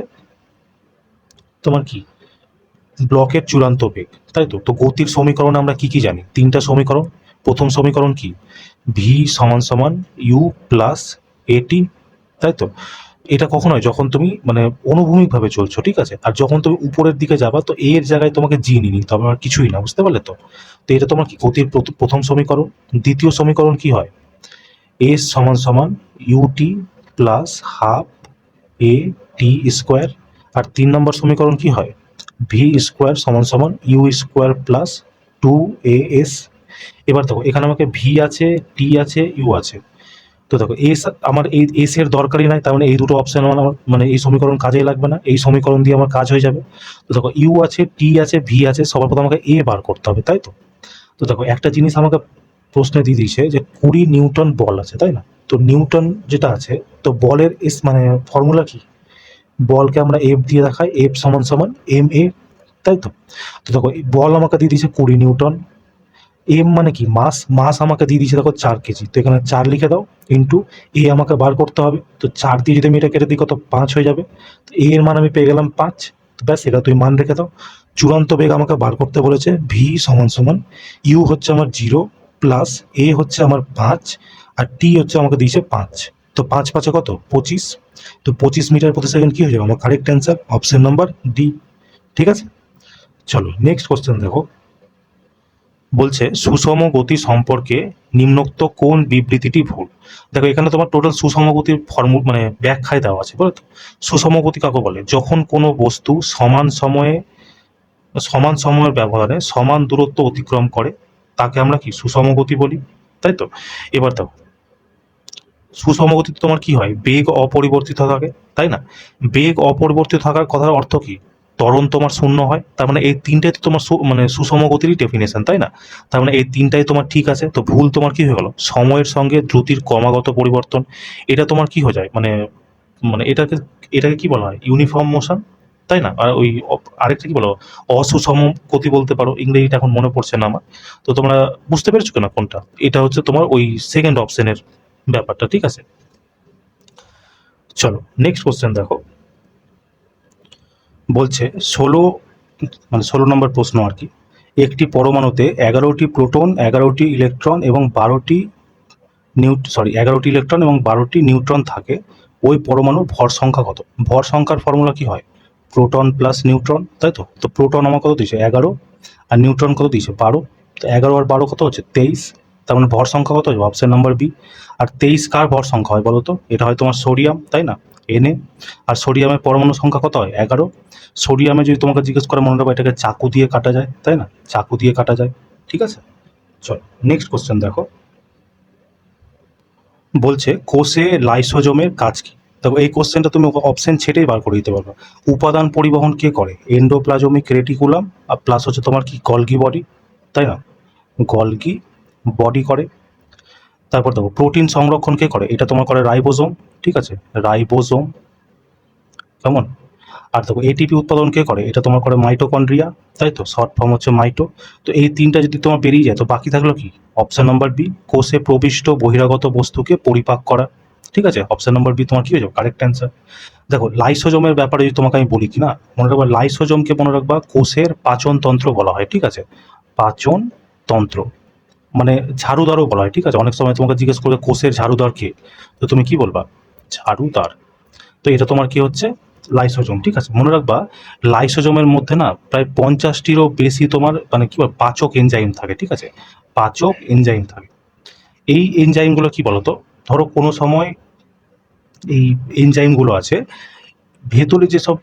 তোমার কি ব্লকের চূড়ান্ত বেগ, তাই তো। তো গতির সমীকরণ আমরা কি কি জানি, 3টা সমীকরণ। প্রথম সমীকরণ কি, ভি সমান সমান ইউ প্লাস এটি, তাই তো। এটা কখন হয়, যখন তুমি মানে অনুভূমিকভাবে চলছো, ঠিক আছে। আর যখন তুমি উপরের দিকে যাবা তো এর জায়গায় তোমাকে জি নিয়ে নিতে হবে, আর কিছুই না, বুঝতে পারলে তো। তো এটা তোমার কি গতির প্রথম সমীকরণ। দ্বিতীয় সমীকরণ কি হয়, এস সমান সমান ইউটি প্লাস হাফ এ টি স্কোয়ার। আর 3 নম্বর সমীকরণ কি হয়, ভি স্কোয়ার সমান সমান ইউ স্কোয়ার প্লাস 2 AS। এবার দেখো এখানে আমাকে ভি আছে, টি আছে, ইউ আছে। তো দেখো এস, আমার এই এস এর দরকারই নাই, তার মানে এই দুটো অপশন আমার মানে এই সমীকরণ কাজেই লাগবে না, এই সমীকরণ দিয়ে আমার কাজ হয়ে যাবে। তো দেখো ইউ আছে, টি আছে, ভি আছে, সবার প্রথমে আমাকে এ বার করতে হবে, তাই তো। তো দেখো একটা জিনিস আমাকে প্রশ্নে দিয়ে দিয়েছে যে 20 নিউটন বল আছে, তাই না। তো নিউটন যেটা আছে, তো বলের এস মানে ফর্মুলা কি, বলকে আমরা এফ দিয়ে দেখাই, এফ সমান সমান এম এ, তাই তো। তো দেখো বল আমাকে দিয়ে দিয়েছে 20 নিউটন, এম মানে কি মাস, মাস আমাকে দিয়ে দিয়েছে দেখো 4 কেজি, তো এখানে 4 লিখে দাও, ইন্টু এ আমাকে বার করতে হবে, তো 4 দিয়ে যদি আমি এটা কেটে দিই কত 5 হয়ে যাবে। তো এ এর মান আমি পেয়ে গেলাম 5। তো ব্যাস, এটা তুমি মান রেখে দাও। চূড়ান্ত বেগ আমাকে বার করতে বলেছে, ভি সমান সমান ইউ হচ্ছে আমার 0 প্লাস এ হচ্ছে আমার 5, আর টি হচ্ছে আমাকে দিয়েছে 5। তো 5 5 কত 25। তো 25 মিটার প্রতি সেকেন্ড কি হয়ে যাবে আমার correct answer, option number D. ঠিক আছে, চলো নেক্সট কোশ্চেন দেখো। বলছে সুষম গতি সম্পর্কে নিম্নোক্ত কোন বিবৃতিটি ভুল? দেখো এখানে তোমার টোটাল সুষম গতির মানে ব্যাখ্যায় দেওয়া আছে, বলো তো। সুষম গতি কাকে বলে, যখন কোনো বস্তু সমান সময়ের ব্যবহারে সমান দূরত্ব অতিক্রম করে তাকে আমরা কি সুষম গতি বলি, তাই তো। এবার দেখো সুষম গতিতে তোমার কি হয়, বেগ অপরিবর্তিত থাকে, তাই না। বেগ অপরিবর্তিত থাকার কথার অর্থ কি, ত্বরণ তোমার শূন্য হয়, তার মানে এই তিনটাই তো তোমার মানে সুষম গতিরই ডেফিনেশন, তাই না। তার মানে এই তিনটাই তোমার ঠিক আছে। তো ভুল তোমার কি হয়ে গেল, সময়ের সঙ্গে দ্রুতির ক্রমাগত পরিবর্তন। এটা তোমার কি হয়ে যায় মানে মানে এটাকে এটাকে কি বলা হয়, ইউনিফর্ম মোশন, তাই না। আর ওই আরেকটা কি বলো, অসুষম গতি বলতে পারো, ইংরেজিটা এখন মনে পড়ছে না আমার। তো তোমরা বুঝতে পেরেছো কিনা কোনটা, এটা হচ্ছে তোমার ওই সেকেন্ড অপশনের ব্যাপারটা, ঠিক আছে। চলো নেক্সট কোশ্চেন দেখো। বলছে 16 নম্বর প্রশ্ন আর কি। একটি পরমাণুতে 11টি প্রোটন, 11টি ইলেকট্রন এবং 12টি 11টি ইলেকট্রন এবং 12টি নিউট্রন থাকে, ওই পরমাণুর ভর সংখ্যা কত? ভর সংখ্যার ফর্মুলা কি হয়, প্রোটন প্লাস নিউট্রন, তাই তো। তো প্রোটন আমার কত দিয়েছে 11, আর নিউট্রন কত দিয়েছে 12। তো 11 আর 12 কত হচ্ছে 23। তার মানে ভর সংখ্যা কত হবে, অপশন নাম্বার বি। আর 23 কার ভর সংখ্যা হয় বলো তো, এটা হয় তোমার সোডিয়াম, তাই না, Na। আর সোডিয়ামের পরমাণু সংখ্যা কত হয় 11। সোডিয়ামে যদি তোমাকে জিজ্ঞেস করে মনে রাখবে এটাকে চাকু দিয়ে কাটা যায়, তাই না, চাকু দিয়ে কাটা যায়। ঠিক আছে, চলো নেক্সট কোশ্চেন দেখো। বলছে কোষে লাইসোজোমের কাজ কি? দেখো এই কোশ্চেনটা তুমি অপশন ছেড়েই বার করে দিতে পারবে। উপাদান পরিবহন কে করে, এন্ডোপ্লাজমিক রেটিকুলাম আর প্লাস হচ্ছে তোমার কি গলগি বডি, তাই না, গলগি বডি করে। তারপর দেখো প্রোটিন সংরক্ষণ কে করে, এটা তোমার করে রাইবোজোম, ঠিক আছে, রাইবোজোম, কেমন। আর দেখো এটিপি উৎপাদন কে করে, এটা তোমার করে মাইটোকন্ড্রিয়া, তাই তো, শর্ট ফর্ম হচ্ছে মাইটো। তো এই তিনটা যদি তোমার বেরিয়ে যায় তো বাকি থাকলো কি, অপশন নাম্বার বি, কোষে প্রবিষ্ট বহিরাগত বস্তুকে পরিপাক করা, ঠিক আছে, অপশন নাম্বার বি তোমার কি হয়ে যাবে কারেক্ট অ্যান্সার। দেখো লাইসোজোমের ব্যাপারে যদি তোমাকে আমি বলি কি না, মনে রাখবা লাইসোজোমকে মনে রাখবা কোষের পাচন তন্ত্র বলা হয়, ঠিক আছে, পাচন তন্ত্র, মানে ঝাড়ুদারও বলা হয়, ঠিক আছে। অনেক সময় তোমাকে জিজ্ঞেস করবে কোষের ঝাড়ুদার কে, তো তুমি কি বলবা, ঝাড়ুদার। তো এটা তোমার কি হচ্ছে, লাইসোজোম, ঠিক আছে। মনে রাখবা লাইসোজোমের মধ্যে না প্রায় 50টিরও বেশি তোমার মানে কি বল পাচক এনজাইম থাকে, ঠিক আছে, পাচক এনজাইম থাকে। এই এনজাইমগুলো কি বলতো, ধরো কোনো সময় এই এনজাইমগুলো আছে ভেতরে যেসব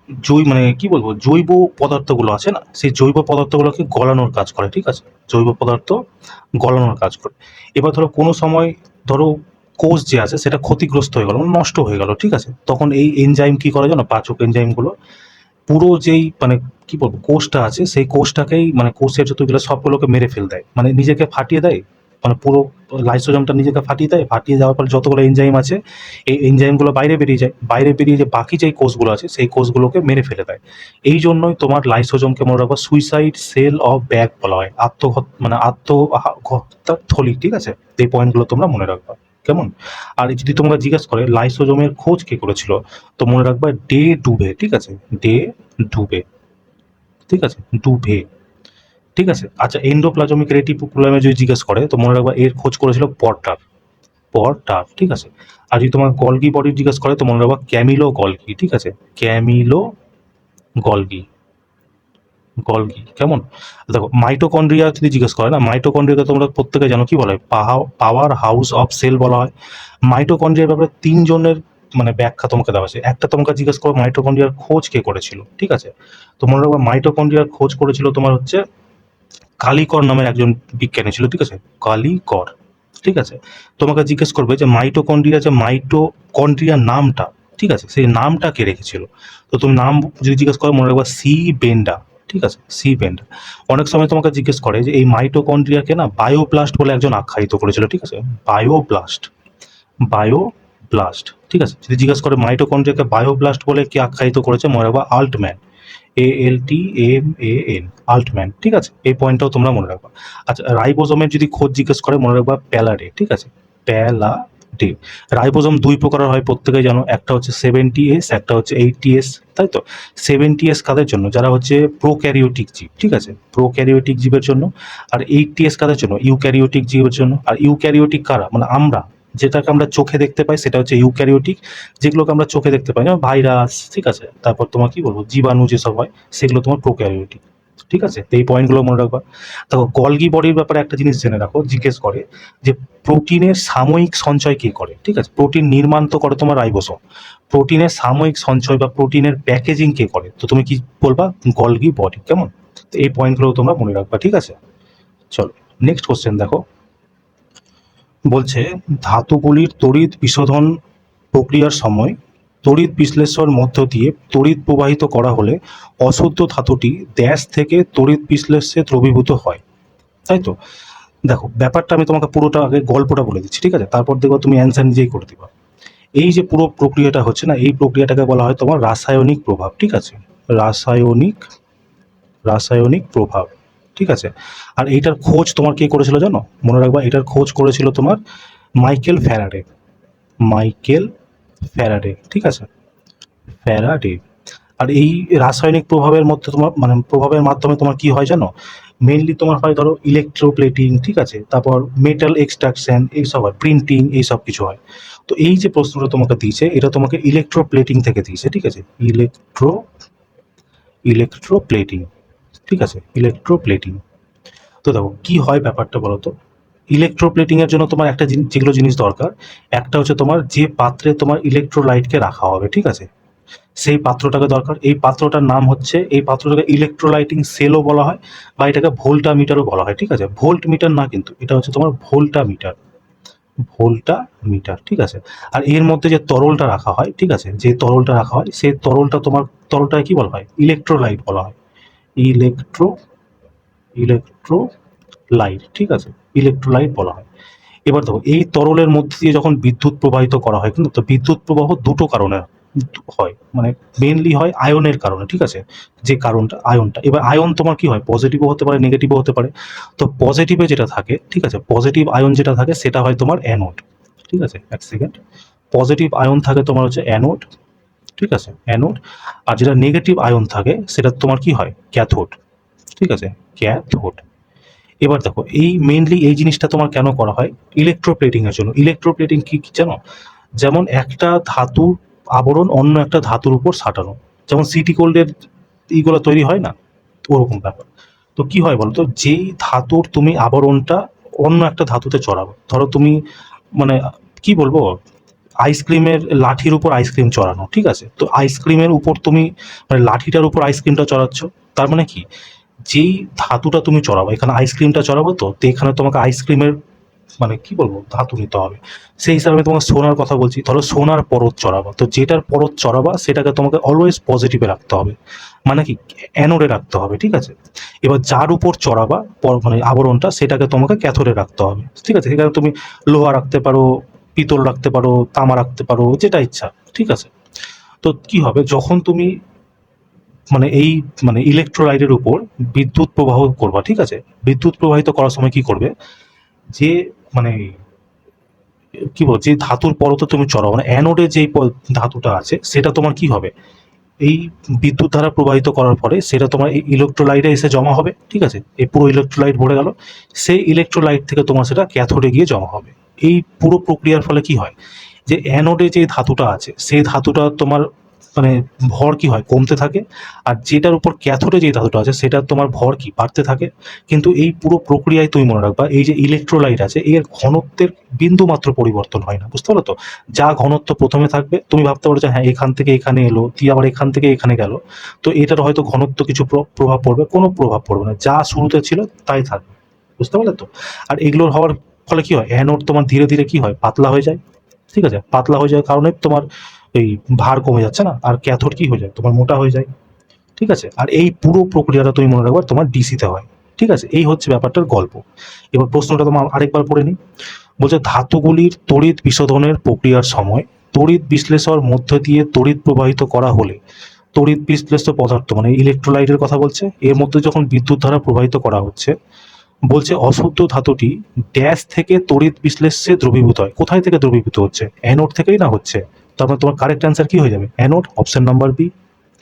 মানে কি বলবো জৈব পদার্থগুলো আছে না, সেই জৈব পদার্থগুলোকে গলানোর কাজ করে, ঠিক আছে, জৈব পদার্থ গলানোর কাজ করে। এবার ধরো কোনো সময় ধরো কোষ যে আছে সেটা ক্ষতিগ্রস্ত হয়ে গেল, মানে নষ্ট হয়ে গেল, ঠিক আছে, তখন এই এনজাইম কি করে জানো, পাচক এনজাইমগুলো পুরো যেই মানে কি বলবো কোষটা আছে সেই কোষটাকেই মানে কোষের যতগুলো সবগুলোকে মেরে ফেল দেয়, মানে নিজেকে ফাটিয়ে দেয়, মানে পুরো লাইসোজোমটা নিজেকে ফাটিয়ে দেয়, ফাটিয়ে যাওয়ার পরে যতগুলো এনজাইম আছে এই এনজাইমগুলো বাইরে বেরিয়ে যায়, বাইরে বেরিয়ে যে বাকি যেই কোষগুলো আছে সেই কোষগুলোকে মেরে ফেলে দেয়। এই জন্যই তোমার লাইসোজোমকে মনে রাখবা সুইসাইড সেল অফ ব্যাগ বলা হয়, মানে আত্মহত্যার থলি, ঠিক আছে। এই পয়েন্টগুলো তোমরা মনে রাখবা, কেমন। আর যদি তোমরা জিজ্ঞেস করে লাইসোজোমের খোঁজ কে করেছিল, তো মনে রাখবা ডে ডুবে, ঠিক আছে, ডে ডুবে, ঠিক আছে, ডুবে, ঠিক আছে। আচ্ছা এন্ডোপ্লাজমিক রেটিকুলামে যদি জিজ্ঞেস করে তো মনে রাখবা এর খোঁজ করেছিল পর্টার, পর্টার, ঠিক আছে। আর যদি তোমার গলগি বডি জিজ্ঞেস করে তো মনে রাখবা ক্যামিলো গলগি, ঠিক আছে, ক্যামিলো গলগি, গলগি, কেমন। দেখো মাইটোকন্ড্রিয়া যদি জিজ্ঞেস করে না, মাইটোকন্ড্রিয়াকে তোমরা প্রত্যেকে জানো কি বলা হয়, পাওয়ার হাউস অফ সেল বলা হয়। মাইটোকন্ড্রিয়ার ব্যাপারে তিনজনের মানে ব্যাখ্যা তোমাকে দেওয়া আছে। একটা তোমাকে জিজ্ঞেস করো মাইটোকন্ড্রিয়ার খোঁজ কে করেছিল, ঠিক আছে, তো মনে রাখবা মাইটোকন্ড্রিয়ার খোঁজ করেছিল তোমার হচ্ছে কালিকর নামের একজন বিজ্ঞানী ছিল, ঠিক আছে, কালিকর, ঠিক আছে। তোমাকে জিজ্ঞেস করবে যে মাইটোকন্ড্রিয়ার নামটা, ঠিক আছে, সেই নামটা কে রেখেছিল, তো তুমি নাম যদি জিজ্ঞেস করো মনে রাখবা সি বেন্ডা, ঠিক আছে, সি বেন্ডা। অনেক সময় তোমাকে জিজ্ঞেস করে যে এই মাইটোকন্ড্রিয়াকে না বায়োব্লাস্ট বলে একজন আখ্যায়িত করেছিল, ঠিক আছে, বায়োব্লাস্ট, বায়োব্লাস্ট, ঠিক আছে। যদি জিজ্ঞেস করে মাইটোকন্ড্রিয়াকে বায়োব্লাস্ট বলে কে আখ্যায়িত করেছে, মনে রাখবা আল্টম্যান, ALTMAN, আল্টম্যান, ঠিক আছে। এই পয়েন্টটাও তোমরা মনে রাখবা। আচ্ছা রাইবোজোমের যদি খোঁজ জিজ্ঞেস করে মনে রাখবা প্যালাডে, ঠিক আছে, প্যালাডে। রাইবোজোম দুই প্রকারের হয় প্রত্যেকেই জানো, একটা হচ্ছে 70S, একটা হচ্ছে 80S, তাই তো। 70S কাদের জন্য, যারা হচ্ছে প্রোক্যারিওটিক জীব, ঠিক আছে, প্রোক্যারিওটিক জীবের জন্য। আর 80S কাদের জন্য, ইউক্যারিওটিক জীবের জন্য। আর ইউক্যারিওটিক কারা, মানে আমরা যেটাকে আমরা চোখে দেখতে পাই সেটা হচ্ছে ইউক্যারিওটিক, যেগুলোকে আমরা চোখে দেখতে পাই যেমন ভাইরাস, ঠিক আছে, তারপর তোমার কি বলবো জীবাণু যেসব হয় সেগুলো তোমার প্রোক্যারিওটিক, ঠিক আছে। তো এই পয়েন্টগুলো মনে রাখবা। দেখো গলগি বডির ব্যাপারে একটা জিনিস জেনে রাখো, জিজ্ঞেস করে যে প্রোটিনের সাময়িক সঞ্চয় কে করে, ঠিক আছে, প্রোটিন নির্মাণ তো করে তোমার রাইবোসোম, প্রোটিনের সাময়িক সঞ্চয় বা প্রোটিনের প্যাকেজিং কে করে, তো তুমি কি বলবা, গলগি বডি, কেমন। তো এই পয়েন্টগুলো তোমরা মনে রাখবা, ঠিক আছে। চলো নেক্সট কোশ্চেন দেখো, বলছে ধাতুগুলির তড়িৎ বিশোধন প্রক্রিয়ার সময় তড়িৎ বিশ্লেষণ মধ্য দিয়ে তড়িৎ প্রবাহিত করা হলে অশুদ্ধ ধাতুটি ড্যাশ থেকে তড়িৎ বিশ্লেষে দ্রবীভূত হয়, তাই তো। দেখো ব্যাপারটা আমি তোমাকে পুরোটা আগে গল্পটা বলে দিচ্ছি, ঠিক আছে, তারপর দেখবো তুমি অ্যান্সার নিজেই করে দিবা। এই যে পুরো প্রক্রিয়াটা হচ্ছে না, এই প্রক্রিয়াটাকে বলা হয় তোমার রাসায়নিক প্রভাব, ঠিক আছে, রাসায়নিক, রাসায়নিক প্রভাব, ঠিক আছে। আর এইটার খোঁজ তোমার কে করেছিল জানো, মনে রাখবা এটার খোঁজ করেছিল তোমার মাইকেল ফ্যারাডে, মাইকেল ফ্যারাডে, ঠিক আছে, ফ্যারাডে। আর এই রাসায়নিক প্রভাবের মধ্যে তোমার মানে প্রভাবের মাধ্যমে তোমার কি হয় জানো, মেইনলি তোমার হয় ধরো ইলেকট্রোপ্লেটিং, ঠিক আছে, তারপর মেটাল এক্সট্রাকশন এইসব হয়, প্রিন্টিং এইসব কিছু হয়। তো এই যে প্রশ্নটা তোমাকে দিয়েছে এটা তোমাকে ইলেকট্রোপ্লেটিং থেকে দিয়েছে, ঠিক আছে, ইলেকট্রোপ্লেটিং, ঠিক আছে, ইলেকট্রোপ্লেটিং। তো দেখো কি হয় ব্যাপারটা বলো তো, ইলেকট্রোপ্লেটিং এর জন্য তোমার একটা যেগুলো জিনিস দরকার, একটা হচ্ছে তোমার যে পাত্রে তোমার ইলেকট্রোলাইটকে রাখা হবে, ঠিক আছে, সেই পাত্রটাকে দরকার। এই পাত্রটার নাম হচ্ছে, এই পাত্রটাকে ইলেকট্রোলাইটিং সেলও বলা হয় বা এটাকে ভোল্টা মিটারও বলা হয়, ঠিক আছে, ভোল্ট মিটার না কিন্তু এটা হচ্ছে তোমার ভোল্টা মিটার, ভোল্টা মিটার, ঠিক আছে। আর এর মধ্যে যে তরলটা রাখা হয়, ঠিক আছে, যে তরলটা রাখা হয় সেই তরলটা তোমার তরলটাকে কি বলা হয়, ইলেকট্রোলাইট বলা হয়, ইলেকট্রো ইলেকট্রোলাইট, ঠিক আছে, ইলেকট্রোলাইট বলা হয়। এবার দেখো এই তরলের মধ্যে দিয়ে যখন বিদ্যুৎ প্রবাহিত করা হয়, কিন্তু তো বিদ্যুৎ প্রবাহ দুটো কারণে হয়, মানে মেনলি হয় আয়নের কারণে, ঠিক আছে, যে কারণটা আয়নটা। এবার আয়ন তোমার কি হয়, পজিটিভও হতে পারে নেগেটিভও হতে পারে। তো পজিটিভে যেটা থাকে, ঠিক আছে, পজিটিভ আয়ন যেটা থাকে সেটা হয় তোমার অ্যানোড, ঠিক আছে, এক সেকেন্ড, পজিটিভ আয়ন থাকে তোমার হচ্ছে অ্যানোড, ঠিক আছে, অ্যানোড। আর যেটা নেগেটিভ আয়ন থাকে সেটা তোমার কি হয়, ক্যাথোড, ঠিক আছে, ক্যাথোড। এবার দেখো এই মেইনলি এই জিনিসটা তোমার কেন করা হয়, ইলেকট্রোপ্লেটিং এর জন্য। ইলেকট্রোপ্লেটিং কি কি জানো, যেমন একটা ধাতুর আবরণ অন্য একটা ধাতুর উপর সাঁটানো, যেমন সিটি গোল্ডের এইগুলো তৈরি হয় না, ওরকম ব্যাপার। তো কি হয় বলতো, যেই ধাতুর তুমি আবরণটা অন্য একটা ধাতুতে চড়াবো, ধরো তুমি মানে কি বলবো, আইসক্রিমের লাঠির উপর আইসক্রিম চড়ানো, ঠিক আছে, তো আইসক্রিমের উপর তুমি মানে লাঠিটার উপর আইসক্রিমটা চড়াচ্ছ, তার মানে কি, যেই ধাতুটা তুমি চড়াবো, এখানে আইসক্রিমটা চড়াবো, তো এখানে তোমাকে আইসক্রিমের মানে কি বলবো ধাতু নিতে হবে। সেই হিসাবে আমি তোমাকে সোনার কথা বলছি, ধরো সোনার পরত চড়াবা, তো যেটার পরত চড়াবা সেটাকে তোমাকে অলওয়েজ পজিটিভে রাখতে হবে, মানে কি অ্যানোডে রাখতে হবে, ঠিক আছে। এবার যার উপর চড়াবা মানে আবরণটা, সেটাকে তোমাকে ক্যাথোডে রাখতে হবে, ঠিক আছে। সেখানে তুমি লোহা রাখতে পারো, পিতল রাখতে পারো, তামা রাখতে পারো, যেটা ইচ্ছা, ঠিক আছে। তো কি হবে, যখন তুমি মানে এই মানে ইলেকট্রোলাইটের উপর বিদ্যুৎ প্রবাহ করবা, ঠিক আছে, বিদ্যুৎ প্রবাহিত করার সময় কি করবে, যে মানে কি বল, যে ধাতুর পরতে তুমি চড়াও, মানে অ্যানোডে যে ধাতুটা আছে সেটা তোমার কি হবে, এই বিদ্যুৎ ধারা প্রবাহিত করার পরে সেটা তোমার এই ইলেকট্রোলাইটে এসে জমা হবে, ঠিক আছে, এই পুরো ইলেকট্রোলাইট ভরে গেল, সেই ইলেকট্রোলাইট থেকে তোমার সেটা ক্যাথোডে গিয়ে জমা হবে। এই পুরো প্রক্রিয়ার ফলে কি হয়, যে অ্যানোডে যে ধাতুটা আছে সেই ধাতুটা তোমার মানে ভর কি হয়, কমতে থাকে, আর যেটার উপর ক্যাথোডে যে ধাতুটা আছে সেটার তোমার ভর কি বাড়তে থাকে। কিন্তু এই পুরো প্রক্রিয়ায় তুমি মনে রাখবা, এই যে ইলেকট্রোলাইট আছে এর ঘনত্বের বিন্দু মাত্র পরিবর্তন হয় না, বুঝতে পারো তো। যা ঘনত্ব প্রথমে থাকবে, তুমি ভাবতে পারো যে হ্যাঁ এখান থেকে এখানে এলো, দিয়ে আবার এখান থেকে এখানে গেল, তো এটার হয়তো ঘনত্ব কিছু প্রভাব পড়বে, কোনো প্রভাব পড়বে না, যা শুরুতে ছিল তাই থাকবে, বুঝতে পারলে তো। আর এগুলোর হওয়ার ফলে কি হয়, অ্যানোড তোমার ধীরে ধীরে কি হয়, পাতলা হয়ে যায়, ঠিক আছে, পাতলা হয়ে যাওয়ার কারণে তোমার এই ভার কমে যাচ্ছে না, আর ক্যাথোড কি হয়ে যায়, তোমার মোটা হয়ে যায়, ঠিক আছে। আর এই পুরো প্রক্রিয়াটা তুমি মনে রাখবে তোমার ডিসিতে হয়, ঠিক আছে। এই হচ্ছে ব্যাপারটার গল্প। এবার প্রশ্নটা তোমার আরেকবার পড়ে নিই। বলছে ধাতুগুলির তড়িৎ বিশোধনের প্রক্রিয়ার সময় তড়িৎ বিশ্লেষণ মধ্য দিয়ে তড়িৎ প্রবাহিত করা হলে তড়িৎ বিশ্লেষ্য পদার্থ মানে ইলেকট্রোলাইটের কথা বলছে, এর মধ্যে যখন বিদ্যুৎ ধারা প্রবাহিত করা হচ্ছে, বলছে অশুদ্ধ ধাতুটি ড্যাশ থেকে তড়িৎ বিশ্লেষ্যে দ্রবীভূত হয়। কোথায় থেকে দ্রবীভূত হচ্ছে, অ্যানোড থেকেই না হচ্ছে। তারপর তোমার কারেক্ট অ্যান্সার কি হয়ে যাবে, অ্যানোড, অপশন নাম্বার বি,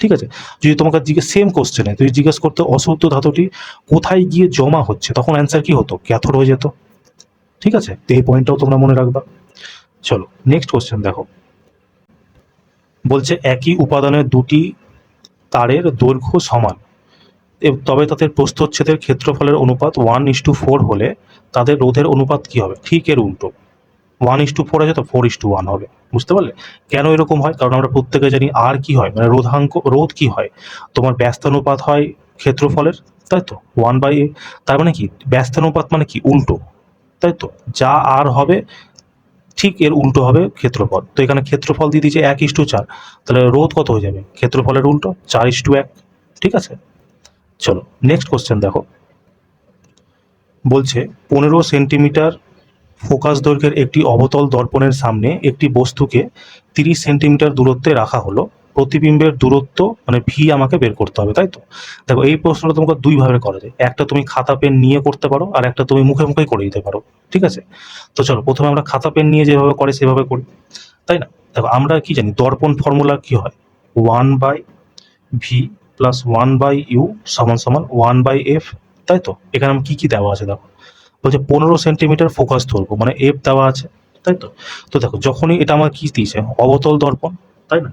ঠিক আছে। যদি তোমাকে জিজ্ঞেস সেম কোশ্চেনে তুই জিজ্ঞেস করতে অশুদ্ধ ধাতুটি কোথায় গিয়ে জমা হচ্ছে, তখন অ্যান্সার কি হতো, ক্যাথোড হয়ে যেত, ঠিক আছে। তো এই পয়েন্টটাও তোমরা মনে রাখবা। চলো নেক্সট কোশ্চেন দেখো। বলছে একই উপাদানের দুটি তারের দৈর্ঘ্য সমান, তবে তাদের প্রস্থচ্ছেদের ক্ষেত্রফলের অনুপাত 1:4 হলে তাদের রোধের অনুপাত কি হবে, ঠিক এর উল্টো। 1:4 আছে তো 4:1 হবে, বুঝতে পারলে। কেন এরকম হয়, কারণ আমরা প্রত্যেকে জানি আর কি হয়, মানে রোধাঙ্ক, রোধ কি হয়, তোমার ব্যস্তানুপাত হয় ক্ষেত্রফলের, তাই তো, 1/a। তার মানে কি ব্যস্তানুপাত মানে কি উল্টো, তাই তো, যা আর হবে ঠিক এর উল্টো হবে ক্ষেত্রফল। তো এখানে ক্ষেত্রফল দিয়ে দিয়েছে 1:4, তাহলে রোধ কত হয়ে যাবে, ক্ষেত্রফলের উল্টো 4:1, ঠিক আছে। চলো নেক্সট কোশ্চেন দেখো। বলছে 15 সেন্টিমিটার ফোকাস দৈর্ঘ্যের একটি অবতল দর্পণের সামনে একটি বস্তুকে 30 সেন্টিমিটার দূরত্বে রাখা হলো, প্রতিবিম্বের দূরত্ব মানে ভি আমাকে বের করতে হবে, তাই তো। দেখো এই প্রশ্নটা তোমাকে দুই ভাবে করা যায়, একটা তুমি খাতা পেন নিয়ে করতে পারো, আর একটা তুমি মুখে মুখেই করে দিতে পারো, ঠিক আছে। তো চলো প্রথমে আমরা খাতা পেন নিয়ে যেভাবে করে সেভাবে করি, তাই না। দেখো আমরা কি জানি, দর্পণ ফর্মুলা কি হয়, 1/v প্লাস 1/u সমান সমান 1/f, তাই তো। এখানে কি কি দেওয়া আছে দেখো, বলছে 15 সেন্টিমিটার ফোকাস দৈর্ঘ্য মানে এফ দেওয়া আছে, তাই তো। তো দেখো যখনই এটা আমার কি দিয়েছে, অবতল দর্পণ, তাই না।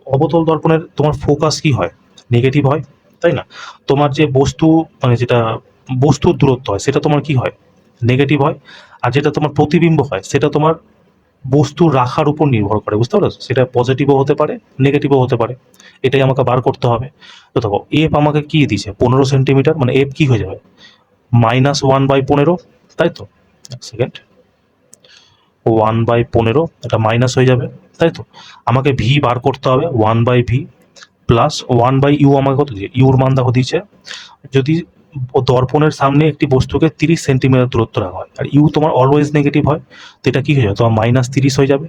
অবতল দর্পণের তোমার ফোকাস কি হয়, নেগেটিভ হয়, তাই না। তোমার যে বস্তু মানে যেটা বস্তুর দূরত্ব হয় সেটা তোমার কি হয়, নেগেটিভ হয়। আর যেটা তোমার প্রতিবিম্ব হয় সেটা তোমার বস্তুর রাখার উপর নির্ভর করে, বুঝতে পারছো, সেটা পজিটিভও হতে পারে নেগেটিভও হতে পারে, এটাই আমাকে বার করতে হবে। তো দেখো এফ আমাকে কি দিয়েছে 15 সেন্টিমিটার, মানে এফ কি হয়ে যাবে, -1/15, তাই তো। এক সেকেন্ড, 1/15 এটা মাইনাস হয়ে যাবে, তাই তো। আমাকে ভি বার করতে হবে, 1/v প্লাস 1/u আমাকে কত দিয়ে, ইউর মান দেখো দিয়েছে, যদি দর্পণের সামনে একটি বস্তুকে 30 সেন্টিমিটার দূরত্ব রাখা হয়, আর ইউ তোমার অলওয়েজ নেগেটিভ হয়, তো এটা কি হয়ে যাবে, তোমার -30 হয়ে যাবে।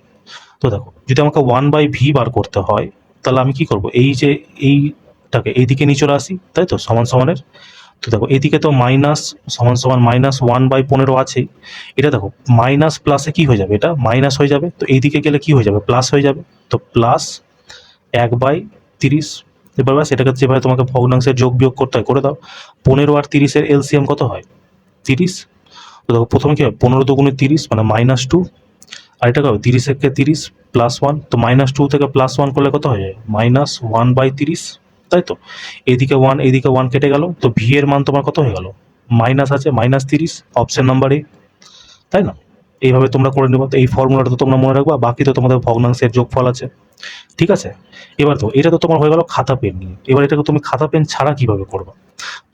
তো দেখো যদি আমাকে 1/v বার করতে হয়, তাহলে আমি কি করব, এই যে এইটাকে এইদিকে নিয়ে চলে আসি, তাই তো, সমান সমানের। তো দেখো এদিকে তো মাইনাস সমান সমান -1/15 আছেই, এটা দেখো মাইনাস প্লাসে কি হয়ে যাবে, এটা মাইনাস হয়ে যাবে, তো এইদিকে গেলে কি হয়ে যাবে, প্লাস হয়ে যাবে, তো প্লাস 1/30। এবার ব্যাস এটাকে যেভাবে তোমাকে ভগ্নাংশের যোগ বিয়োগ করতে হয় করে দাও। 15 আর 30-এর এলসিএম কত হয়, 30। তো দেখো প্রথমে কি হয়, 15 দুগুণে 30 মানে -2, আর এটা কবে, 30 একে 30 +1, তো -2 থেকে +1 করলে কত হয়ে যায়, -1/30, তাই তো। এদিকে 1 এদিকে 1 কেটে গেল, তো ভি এর মান তোমার কত হয়ে গেল, মাইনাস আছে -30, অপশন নাম্বার এ, তাই না। এইভাবে তোমরা করে নেবো, তো এই ফর্মুলাটা তো তোমরা মনে রাখবা, বাকি তো তোমাদের ভগ্নাংশের যোগফল আছে, ঠিক আছে। এবার তো এটা তো তোমার হয়ে গেল খাতা পেন নিয়ে, এবার এটাকে তুমি খাতা পেন ছাড়া কিভাবে করবা।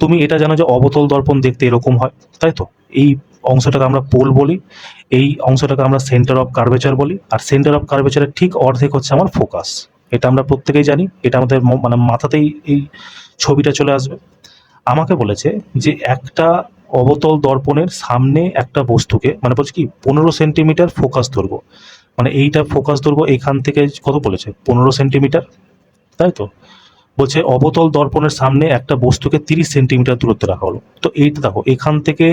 তুমি এটা জানো যে অবতল দর্পণ দেখতে এরকম হয়, তাই তো। এই অংশটাকে আমরা পোল বলি, এই অংশটাকে আমরা সেন্টার অফ কার্ভেচার বলি, আর সেন্টার অফ কার্ভেচারের ঠিক অর্ধেক হচ্ছে আমার ফোকাস। এটা আমরা প্রত্যেকেই জানি, এটা আমাদের মানে মাথাতেই এই ছবিটা চলে আসবে। আমাকে বলেছে যে একটা অবতল দর্পণের সামনে একটা বস্তুকে, মানে বলছে কি 15 সেন্টিমিটার ফোকাস ধরবো, মানে এইটা ফোকাস ধরবো এখান থেকে, কত বলেছে, 15 সেন্টিমিটার, তাই তো। বলছে অবতল দর্পণের সামনে একটা বস্তুকে 30 সেন্টিমিটার দূরত্বে রাখা হলো, তো এইটা দেখো এখান থেকে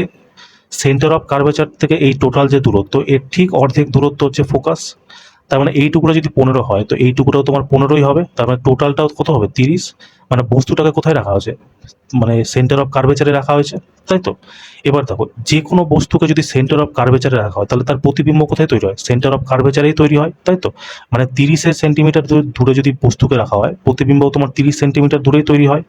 সেন্টার অফ কার্ভেচার থেকে এই টোটাল যে দূরত্ব, এর ঠিক অর্ধেক দূরত্ব হচ্ছে ফোকাস। তার মানে এই টুকুরা যদি 15 হয়, তো এই টুকুরাও তোমার 15ই হবে, তার মানে টোটালটাও কত হবে, 30। মানে বস্তুটাকে কোথায় রাখা হয়েছে, মানে সেন্টার অফ কার্ভেচারে রাখা হয়েছে, তাই তো। এবার দেখো যে কোনো বস্তুকে যদি সেন্টার অফ কার্ভেচারে রাখা হয়, তাহলে তার প্রতিবিম্ব কোথায় তৈরি হয়, সেন্টার অফ কার্ভেচারেই তৈরি হয়, তাই তো। মানে 30 সেন্টিমিটার দূরে যদি বস্তুকে রাখা হয়, প্রতিবিম্ব তোমার 30 সেন্টিমিটার দূরেই তৈরি হয়।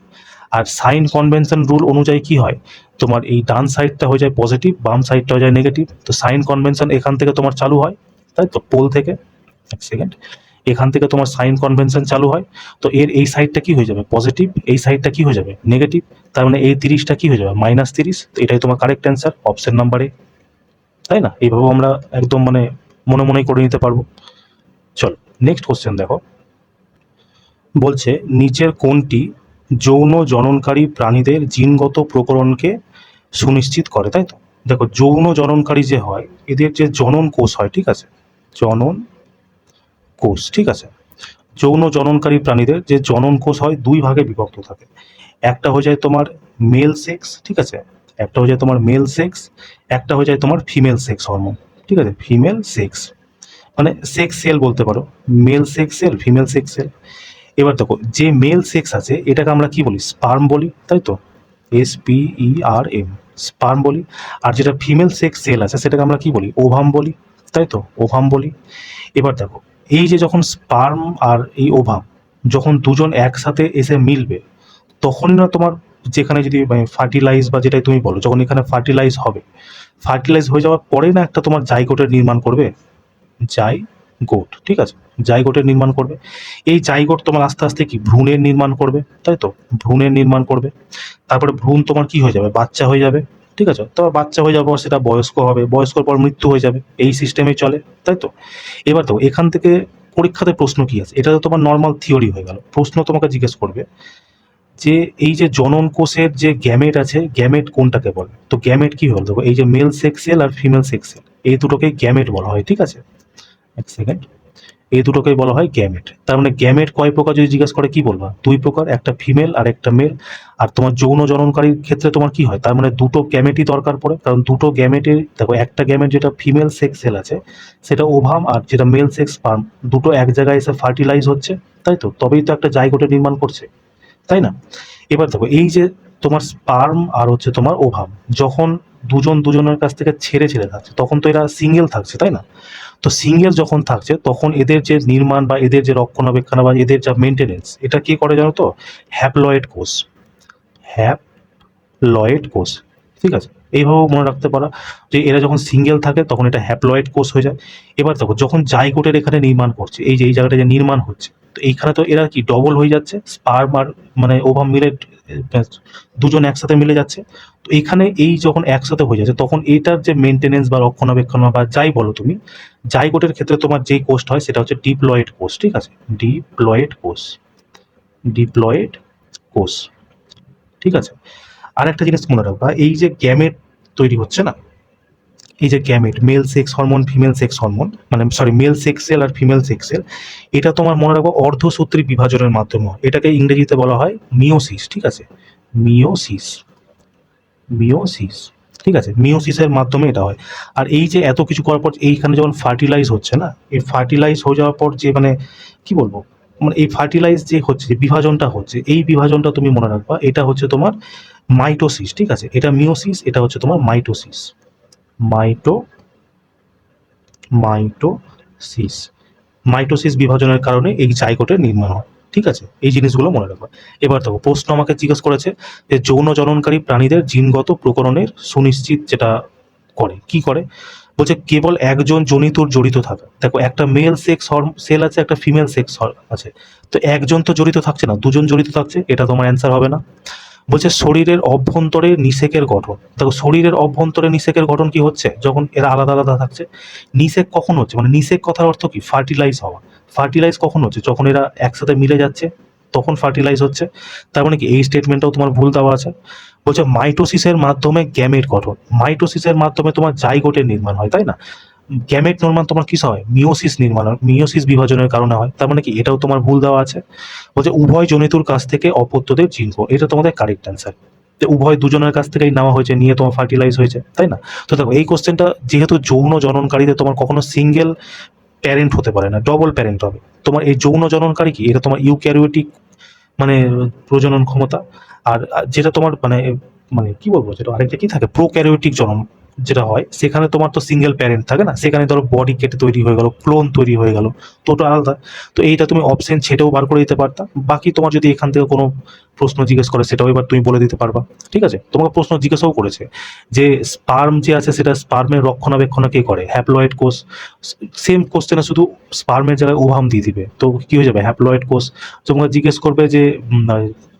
আর সাইন কনভেনশন রুল অনুযায়ী কি হয়, তোমার এই ডান সাইডটা হয়ে যায় পজিটিভ, বাম সাইডটা হয়ে যায় নেগেটিভ, তো সাইন কনভেনশন এখান থেকে তোমার চালু হয়, তাই তো, পোল থেকে। এক সেকেন্ড, এখান থেকে তোমার সাইন কনভেনশন চালু হয়, তো এর এই সাইডটা কি হয়ে যাবে পজিটিভ, এই সাইডটা কি হয়ে যাবে নেগেটিভ, তার মানে এই 30টা কি হয়ে যাবে -30, তো এটাই তোমার correct answer, option number A, তাই না। এইভাবে আমরা একদম মানে মনে মনেই করে নিতে পারবো। চলো নেক্সট কোশ্চেন দেখো, বলছে নিচের কোনটি যৌন জননকারী প্রাণীদের জিনগত প্রকরণকে সুনিশ্চিত করে, তাই তো। দেখো যৌন জননকারী যে হয়, এদের যে জনন কোষ হয়, ঠিক আছে, জনন কোষ, ঠিক আছে। যৌন জননকারী প্রাণীদের যে জনন কোষ হয় দুই ভাগে বিভক্ত থাকে, একটা হয়ে যায় তোমার মেল সেক্স, ঠিক আছে, একটা হয়ে যায় তোমার মেল সেক্স, একটা হয়ে যায় তোমার ফিমেল সেক্স হরমোন, ঠিক আছে, ফিমেল সেক্স মানে সেক্স সেল বলতে পারো, male sex cell, female sex cell. এবার দেখো যে মেল সেক্স আছে এটাকে আমরা কি বলি, স্পার্ম বলি, তাই তো, SPERM, স্পার্ম বলি। আর যেটা ফিমেল সেক্স সেল আছে সেটাকে আমরা কি বলি, ওভাম বলি, তাই তো, ওভাম বলি। এবার দেখো এই যে যখন স্পার্ম আর এই ওভাম যখন দুজন একসাথে এসে মিলবে, তখনই না তোমার, যেখানে যদি ফার্টিলাইজ বা যেটাই তুমি বলো, যখন এখানে ফার্টিলাইজ হবে, ফার্টিলাইজ হয়ে যাওয়ার পরে না একটা তোমার জাইগোটের নির্মাণ করবে, জাইগোট, ঠিক আছে, জাইগোটের নির্মাণ করবে। এই জাইগোট তোমার আস্তে আস্তে কি ভ্রূণের নির্মাণ করবে, তাই তো, ভ্রূণের নির্মাণ করবে। তারপরে ভ্রূণ তোমার কি হয়ে যাবে, বাচ্চা হয়ে যাবে, ঠিক আছে, তারপর বাচ্চা হয়ে যাওয়ার পর সেটা বয়স্ক হবে, বয়স্কর পর মৃত্যু হয়ে যাবে, এই সিস্টেমে চলে, তাই তো। এবার তো এখান থেকে পরীক্ষাতে প্রশ্ন কি আছে, এটা তো তোমার নর্মাল থিওরি হয়ে গেল। প্রশ্ন তোমাকে জিজ্ঞেস করবে যে এই যে জনন কোষের যে গ্যামেট আছে, গ্যামেট কোনটাকে বলে, তো গ্যামেট কি হলো, দেখো এই যে মেল সেক্স সেল আর ফিমেল সেক্স সেল, এই দুটোকে গ্যামেট বলা হয়, ঠিক আছে। এক সেকেন্ড, এই দুটোকেই বলা হয় গ্যামেট। তার মানে গ্যামেট কয় প্রকার যদি জিজ্ঞাসা করে কি বলবা, দুই প্রকার, একটা ফিমেল আর একটা মেল। আর তোমার যৌন জননকারীর ক্ষেত্রে তোমার কি হয়, তার মানে দুটো গ্যামেটই দরকার পড়ে, কারণ দুটো গ্যামেটের, দেখো একটা গ্যামেট যেটা ফিমেল সেক্স সেল আছে সেটা ওভাম, আর যেটা মেল সেক্স স্পার্ম, দুটো এক জায়গায় এসে ফার্টিলাইজ হচ্ছে, তাই তো, তবেই তো একটা জাইগোটের নির্মাণ করছে, তাই না। এবার দেখো এই যে তোমার স্পার্ম আর হচ্ছে তোমার ওভাম যখন দুজন দুজনের কাছ থেকে ছেড়ে ছেড়ে থাকছে, তখন তো এরা সিঙ্গেল থাকছে, তাই না। তো সিঙ্গেল যখন থাকছে তখন এদের যে নির্মাণ বা এদের যে রক্ষণাবেক্ষণ বা এদের যা মেনটেনেন্স, এটা কি করে জানো তো, হ্যাপ্লয়েড কোষ, হ্যাপ্লয়েড কোষ, ঠিক আছে। এইভাবেও মনে রাখতে পারো যে এরা যখন সিঙ্গেল থাকে তখন এটা হ্যাপ্লয়েড কোষ হয়ে যায়। এবার দেখো যখন জাইগোটের এখানে নির্মাণ করছে, এই যে এই জায়গাটা যে নির্মাণ হচ্ছে, তো এইখানে তো এরা কি ডবল হয়ে যাচ্ছে, স্পার্ম আর মানে ওভাম মিলে দুজন একসাথে মিলে যাচ্ছে। তো এখানে এই যখন একসাথে হয়ে যাচ্ছে তখন এটার যে মেনটেনেন্স বা রক্ষণাবেক্ষণ বা যাই বলো তুমি, জাইগোটের ক্ষেত্রে তোমার যেই কোষটা হয় সেটা হচ্ছে ডিপ্লয়েড কোষ, ঠিক আছে, ডিপ্লয়েড কোষ, ডিপ্লয়েড কোষ, ঠিক আছে। আরেকটা জিনিস মনে রাখবা, এই যে গ্যামেট তৈরি হচ্ছে না, এই যে gamete, mail sex hormone female sex hormone, মানে সরি মেল সেক্স সেল আর ফিমেল সেক্স সেল, এটা তোমার মনে রাখবো অর্ধসূত্রী বিভাজনের মাধ্যমে হয়। এটাকে ইংরেজিতে বলা হয় মিওসিস, ঠিক আছে, মিওসিস, মিওসিস, ঠিক আছে, মিওসিসের মাধ্যমে এটা হয়। আর এই যে এত কিছু করার পর এইখানে যখন ফার্টিলাইজ হচ্ছে না, এই ফার্টিলাইজ হয়ে যাওয়ার পর যে মানে কি বলবো, মানে এই ফার্টিলাইজ যে হচ্ছে, যে বিভাজনটা হচ্ছে, এই বিভাজনটা তুমি মনে রাখবা, এটা হচ্ছে তোমার মাইটোসিস, ঠিক আছে, এটা মিওসিস, এটা হচ্ছে তোমার মাইটোসিস, মাইটো মাইটোসিস, মাইটোসিস বিভাজনের কারণে এই জাইগোটের নির্মাণ হয়, ঠিক আছে, এই জিনিসগুলো মনে রাখবা। এবার দেখো প্রশ্ন আমাকে জিজ্ঞেস করেছে যে যৌন জননকারী প্রাণীদের জিনগত প্রকরণের সুনিশ্চিত যেটা করে, কি করে, বলছে কেবল একজন জনিতুর জড়িত থাকা। দেখো একটা মেল সেক্স সেল আছে, একটা ফিমেল সেক্স আছে, তো একজন তো জড়িত থাকছে না, দুজন জড়িত থাকছে, এটা তোমার অ্যান্সার হবে না। বলছে শরীরের অভ্যন্তরে নিষেকের গঠন। দেখো শরীরের অভ্যন্তরে নিষেকের গঠন কি হচ্ছে, যখন এরা আলাদা আলাদা থাকছে। নিষেক কখন হচ্ছে, মানে নিষেক কথার অর্থ কি, ফার্টিলাইজ হওয়া। ফার্টিলাইজ কখন হচ্ছে, যখন এরা একসাথে মিলে যাচ্ছে তখন ফার্টিলাইজ হচ্ছে। তার মানে কি এই স্টেটমেন্টটাও তোমার ভুল দেওয়া আছে। বলছে মাইটোসিসের মাধ্যমে গ্যামেট গঠন, মাইটোসিসের মাধ্যমে তোমার জাইগোটের নির্মাণ হয়, তাই না। গ্যামেট নির্মাণ তোমার কিস হয়, মিওসিস নির্মাণ হয়, মিওসিস বিভাজনের কারণে হয়। তার মানে কি এটাও তোমার ভুল দেওয়া আছে। বলছে উভয় জনিতুর কাছ থেকে অপত্যদের জিনক, এটা তোমাদের কারেক্ট অ্যান্সার। উভয় দুজনের কাছ থেকেই নেওয়া হয়েছে, নিয়ে তোমার ফার্টিলাইজ হয়েছে, তাই না। তো দেখো এই কোশ্চেনটা যেহেতু যৌন জননকারীদের তোমার কখনো সিঙ্গেল প্যারেন্ট হতে পারে না, ডবল প্যারেন্ট হবে। তোমার এই যৌন জননকারী কি, এটা তোমার ইউক্যারিওটিক মানে প্রজনন ক্ষমতা। আর যেটা তোমার মানে মানে কি বলবো, যেটা আরেকটা কি থাকে, প্রোক্যারিওটিক জনন যেটা হয়, সেখানে তোমার তো সিঙ্গেল প্যারেন্ট থাকে না, সেখানে ধরো বডি কেটে তৈরি হয়ে গেল, ক্লোন তৈরি হয়ে গেল, তো ওটা আলাদা। তো এইটা তুমি অপশন ছেটেও বার করে দিতে পারতা। বাকি তোমার যদি এখান থেকে কোনো প্রশ্ন জিজ্ঞেস করে সেটাও এবার তুমি বলে দিতে পারবা, ঠিক আছে। তোমাকে প্রশ্ন জিজ্ঞাসাও করেছে যে স্পার্ম যে আছে, সেটা স্পার্মের রক্ষণাবেক্ষণ কে করে, হ্যাপ্লয়েড কোষ। সেম কোশ্চেনে শুধু স্পার্মের জায়গায় ওভাম দিয়ে দিবে, তো কি হয়ে যাবে, হ্যাপ্লয়েড কোষ। তোমাকে জিজ্ঞেস করবে যে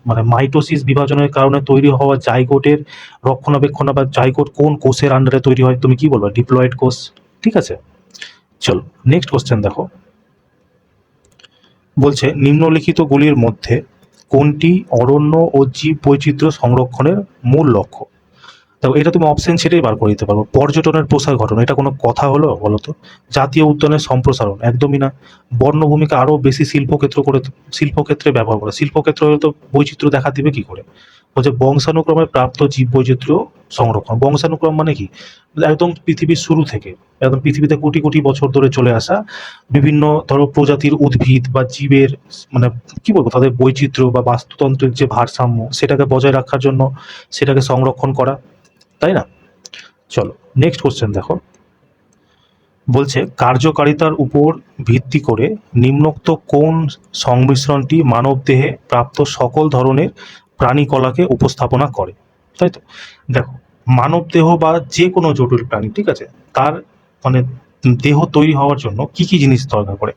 মানে মাইটোসিস বিভাজনের কারণে তৈরি হওয়া জাইগোটের রক্ষণাবেক্ষণ বা জাইগোট কোন কোষের আন্ডারে তৈরি হয়, তুমি কি বলবে, ডিপ্লয়েড কোষ, ঠিক আছে। চলো নেক্সট কোশ্চেন দেখো। বলছে নিম্নলিখিতগুলির মধ্যে কোনটি অরণ্য ও জীব বৈচিত্র্য সংরক্ষণের মূল লক্ষ্য। দেখো এটা তুমি অপশন সেটাই বার করে দিতে পারবো। পর্যটনের প্রসার ঘটনা, এটা কোনো কথা হলো বলো তো। জাতীয় উদ্যানের সম্প্রসারণ, একদমই না। বর্ণভূমিকে আরো বেশি শিল্পক্ষেত্রে ব্যবহার করে, শিল্পক্ষেত্রে হলে তো বৈচিত্র্য দেখা দিবে কি করে। বলছে বংশানুক্রমে প্রাপ্ত জীব বৈচিত্র্য সংরক্ষণ। বংশানুক্রম মানে কি, একদম পৃথিবীর শুরু থেকে, একদম পৃথিবীতে কোটি কোটি বছর ধরে চলে আসা বিভিন্ন ধরো প্রজাতির উদ্ভিদ বা জীবের মানে কি বলবো, তাদের বৈচিত্র্য বা বাস্তুতন্ত্রের যে ভারসাম্য, সেটাকে বজায় রাখার জন্য সেটাকে সংরক্ষণ করা, তাই না। চলো নেক্সট কোশ্চেন দেখো। বলছে কার্যকারিতার উপর ভিত্তি করে নিম্নোক্ত কোন সংমিশ্রণটি মানবদেহে প্রাপ্ত সকল ধরনের প্রাণীকলাকে উপস্থাপনা করে, তাই তো। দেখো মানবদেহ বা যে কোনো জটিল প্রাণী, ঠিক আছে, তার মানে দেহ তৈরি হওয়ার জন্য কি কি জিনিস দরকার পড়ে।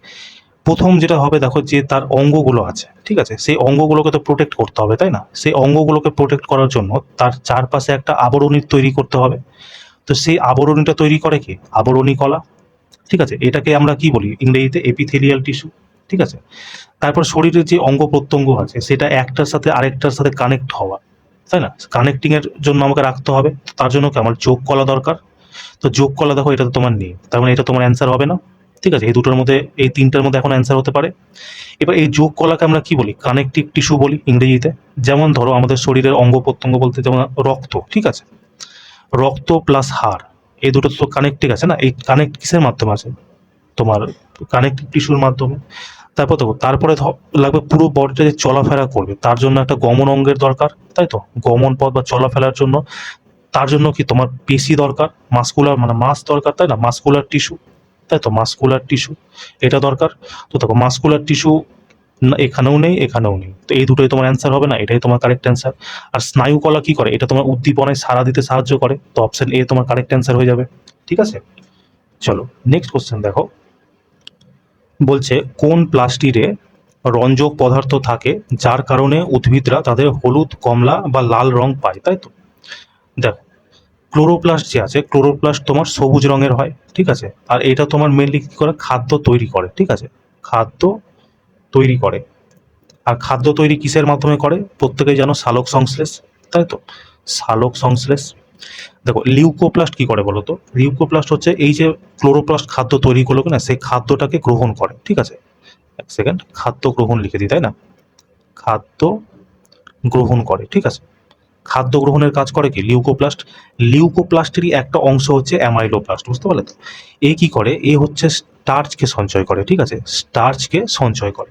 প্রথম যেটা হবে, দেখো যে তার অঙ্গগুলো আছে, ঠিক আছে, সেই অঙ্গগুলোকে তো প্রোটেক্ট করতে হবে, তাই না। সেই অঙ্গগুলোকে প্রোটেক্ট করার জন্য তার চারপাশে একটা আবরণী তৈরি করতে হবে। তো সেই আবরণীটা তৈরি করে কি, আবরণী কলা, ঠিক আছে, এটাকে আমরা কি বলি ইংরেজিতে, এপিথেলিয়াল টিস্যু, ঠিক আছে। তারপর শরীরের যে অঙ্গ প্রত্যঙ্গ আছে, সেটা একটার সাথে আরেকটার সাথে কানেক্ট হওয়া, তাই না, কানেক্টিং এর জন্য আমাকে রাখতে হবে। তার জন্য কি আমার যোগ কলা দরকার। তো যোগ কলা দেখো এটা তো তোমার নেই, তার মানে এটা তোমার অ্যান্সার হবে না, ঠিক আছে। এই দুটোর মধ্যে, এই তিনটার মধ্যে এখন অ্যান্সার হতে পারে। এবার এই যোগ কলাকে আমরা কি বলি, কানেকটিভ টিস্যু বলি ইংরেজিতে। যেমন ধরো আমাদের শরীরের অঙ্গ প্রত্যঙ্গ বলতে যেমন রক্ত, ঠিক আছে, রক্ত প্লাস হাড়, এই দুটো তো কানেক্টিভ আছে না, এই কানেক্ট কিসের মাধ্যমে আছে, তোমার কানেক্টিভ টিস্যুর মাধ্যমে। তারপর দেখো তারপরে লাগবে পুরো বডিটা যে চলাফেরা করবে, তার জন্য একটা গমন অঙ্গের দরকার, তাই তো, গমন পথ বা চলাফেরার জন্য। তার জন্য কি তোমার পেশি দরকার, মাসকুলার মানে মাস দরকার, তাই না, মাসকুলার টিস্যু, তাই তো, মাসকুলার টিস্যু এটা দরকার। তো দেখো মাসকুলার টিস্যু এখানেও নেই, এখানেও নেই, তো এই দুটোই তোমার অ্যান্সার হবে না, এটাই তোমার কারেক্ট অ্যান্সার। আর স্নায়ু কলা কি করে, এটা তোমার উদ্দীপনায় সাড়া দিতে সাহায্য করে, তো অপশন এ তোমার কারেক্ট অ্যান্সার হয়ে যাবে, ঠিক আছে। চলো নেক্সট কোশ্চেন দেখো। বলছে কোন প্লাস্টিডে রঞ্জক পদার্থ থাকে যার কারণে উদ্ভিদরা তাদের হলুদ, কমলা বা লাল রং পায়, তাই তো। দেখো ক্লোরোপ্লাস্ট যে আছে, ক্লোরোপ্লাস্ট তোমার সবুজ রঙের হয়, ঠিক আছে। আর এটা তোমার মেনলি কি করে, খাদ্য তৈরি করে, ঠিক আছে, খাদ্য তৈরি করে। আর খাদ্য তৈরি কিসের মাধ্যমে করে, প্রত্যেকেই জানো সালোক সংশ্লেষ, তাই তো। সালোক সংশ্লেষ। দেখো লিউকোপ্লাস্ট কি করে বলো তো? লিউকোপ্লাস্ট হচ্ছে এই যে ক্লোরোপ্লাস্ট খাদ্য তৈরি করলো না, সেই খাদ্যটাকে গ্রহণ করে, ঠিক আছে? এক সেকেন্ড, খাদ্য গ্রহণ লিখে দিই, তাই না? খাদ্য গ্রহণ করে, ঠিক আছে? খাদ্য গ্রহণের কাজ করে কি লিউকোপ্লাস্ট। লিউকোপ্লাস্টেরই একটা অংশ হচ্ছে অ্যামাইলোপ্লাস্ট, বুঝতে পারলে তো? এ কি করে, এ হচ্ছে স্টার্চকে সঞ্চয় করে, ঠিক আছে? স্টার্চকে সঞ্চয় করে।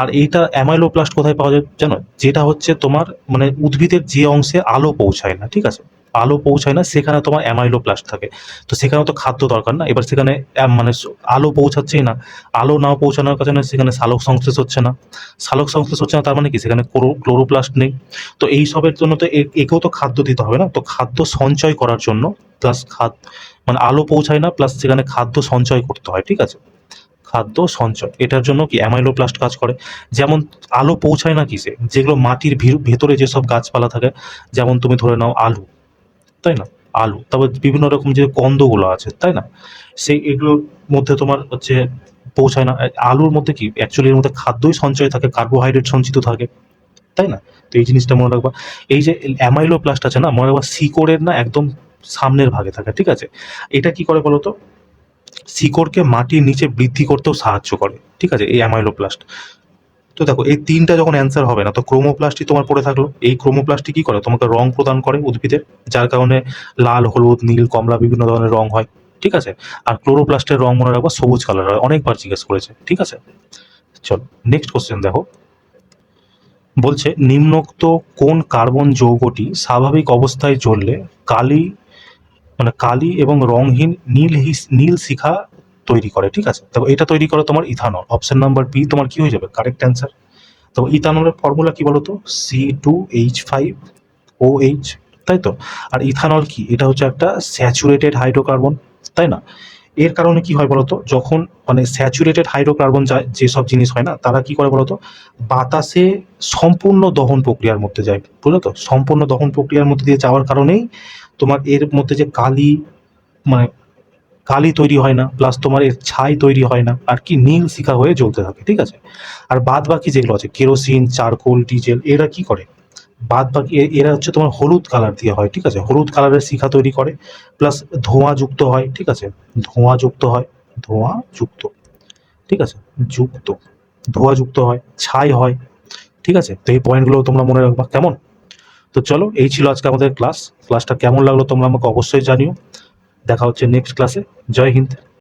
আর এইটা অ্যামাইলোপ্লাস্ট কোথায় পাওয়া যায় জানো? যেটা হচ্ছে তোমার মানে উদ্ভিদের যে অংশে আলো পৌঁছায় না, ঠিক আছে? আলো পৌঁছায় না সেখানে তোমার অ্যামাইলোপ্লাস্ট থাকে। তো সেখানেও তো খাদ্য দরকার না, এবার সেখানে মানে আলো পৌঁছাচ্ছেই না, আলো না পৌঁছানোর কারণে সেখানে সালোক সংশ্লেষ হচ্ছে না। সালোক সংশ্লেষ হচ্ছে না তার মানে কি সেখানে ক্লোরোপ্লাস্ট নেই। তো এই সবের জন্য তো একেও তো খাদ্য দিতে হবে না, তো খাদ্য সঞ্চয় করার জন্য প্লাস মানে আলো পৌঁছায় না প্লাস সেখানে খাদ্য সঞ্চয় করতে হয়, ঠিক আছে? খাদ্য সঞ্চয়, এটার জন্য কি অ্যামাইলোপ্লাস্ট কাজ করে। যেমন আলো পৌঁছায় না কিসে, যেগুলো মাটির ভেতরে যেসব গাছপালা থাকে, যেমন তুমি ধরে নাও আলু, তাই না? আলু, তারপর বিভিন্ন রকম যে কন্দগুলো আছে, তাই না? সেই এগুলোর মধ্যে তোমার হচ্ছে পৌঁছায় না। আলুর মধ্যে কি অ্যাকচুয়ালি এর মধ্যে খাদ্যই সঞ্চয় থাকে, কার্বোহাইড্রেট সঞ্চিত থাকে, তাই না? তো এই জিনিসটা মনে রাখবা। এই যে অ্যামাইলোপ্লাস্ট আছে না, মনে রাখবা শিকড়ের না একদম সামনের ভাগে থাকে, ঠিক আছে? এটা কি করে বলো তো? শিকড়কে মাটির নিচে বৃদ্ধি করতেও সাহায্য করে, ঠিক আছে, এই অ্যামাইলোপ্লাস্ট। তো দেখো এই তিনটা যখন অ্যান্সার হবে না, তো ক্রোমোপ্লাস্টই তোমার পড়ে থাকলো। এই ক্রোমোপ্লাস্টই কি করে, তোমাকে রং প্রদান করে উদ্ভিদের, যার কারণে লাল, হলুদ, নীল, কমলা বিভিন্ন ধরনের রং হয়, ঠিক আছে? আর ক্লোরোপ্লাস্টের রং মনে রাখবা সবুজ কালার হয়, অনেকবার জিজ্ঞেস করেছে, ঠিক আছে? চলো নেক্সট কোশ্চেন দেখো। বলছে নিম্নোক্ত কোন কার্বন যৌগটি স্বাভাবিক অবস্থায় জ্বললে কালি মানে কালি এবং রংহীন নীল শিখা তৈরি করে, ঠিক আছে? দেখো এটা তৈরি করে তোমার ইথানল। অপশন নাম্বার বি তোমার কি হয়ে যাবে কারেক্ট অ্যান্সার। তো ইথানলের ফর্মুলা কি বলতো? C2H5OH, তাই তো? আর ইথানল কি, এটা হচ্ছে একটা স্যাচুরেটেড হাইড্রোকার্বন, তাই না? এর কারণে কি হয় বলতো, যখন মানে স্যাচুরেটেড হাইড্রোকার্বন যেসব জিনিস হয় না, তারা কি করে বলতো, বাতাসে সম্পূর্ণ দহন প্রক্রিয়ার মধ্যে যায়, বুঝলো তো? সম্পূর্ণ দহন প্রক্রিয়ার মধ্যে দিয়ে যাওয়ার কারণেই তোমার এর মধ্যে যে মানে কালি তৈরি হয় না, প্লাস তোমার এর ছাই তৈরি হয় না, আর কি নীল শিখা হয়ে জ্বলতে থাকে, ঠিক আছে? আর বাদ বাকি যেগুলো আছে কেরোসিন, চারকোল, ডিজেল, এরা কি করে, বাদ বাকি এরা হচ্ছে তোমার হলুদ কালার দিয়ে হয়, ঠিক আছে? হলুদ কালারের শিখা তৈরি করে, প্লাস ধোঁয়া যুক্ত হয়, ঠিক আছে? ধোঁয়া যুক্ত হয়, ধোঁয়া যুক্ত, ঠিক আছে? যুক্ত, ধোঁয়া যুক্ত হয়, ছাই হয়, ঠিক আছে? তো এই পয়েন্টগুলো তোমরা মনে রাখবা, কেমন? তো চলো এই ছিল আজকে আমাদের ক্লাসটা কেমন লাগলো তোমরা আমাকে অবশ্যই জানিও। দেখা হচ্ছে নেক্সট ক্লাসে। জয় হিন্দ।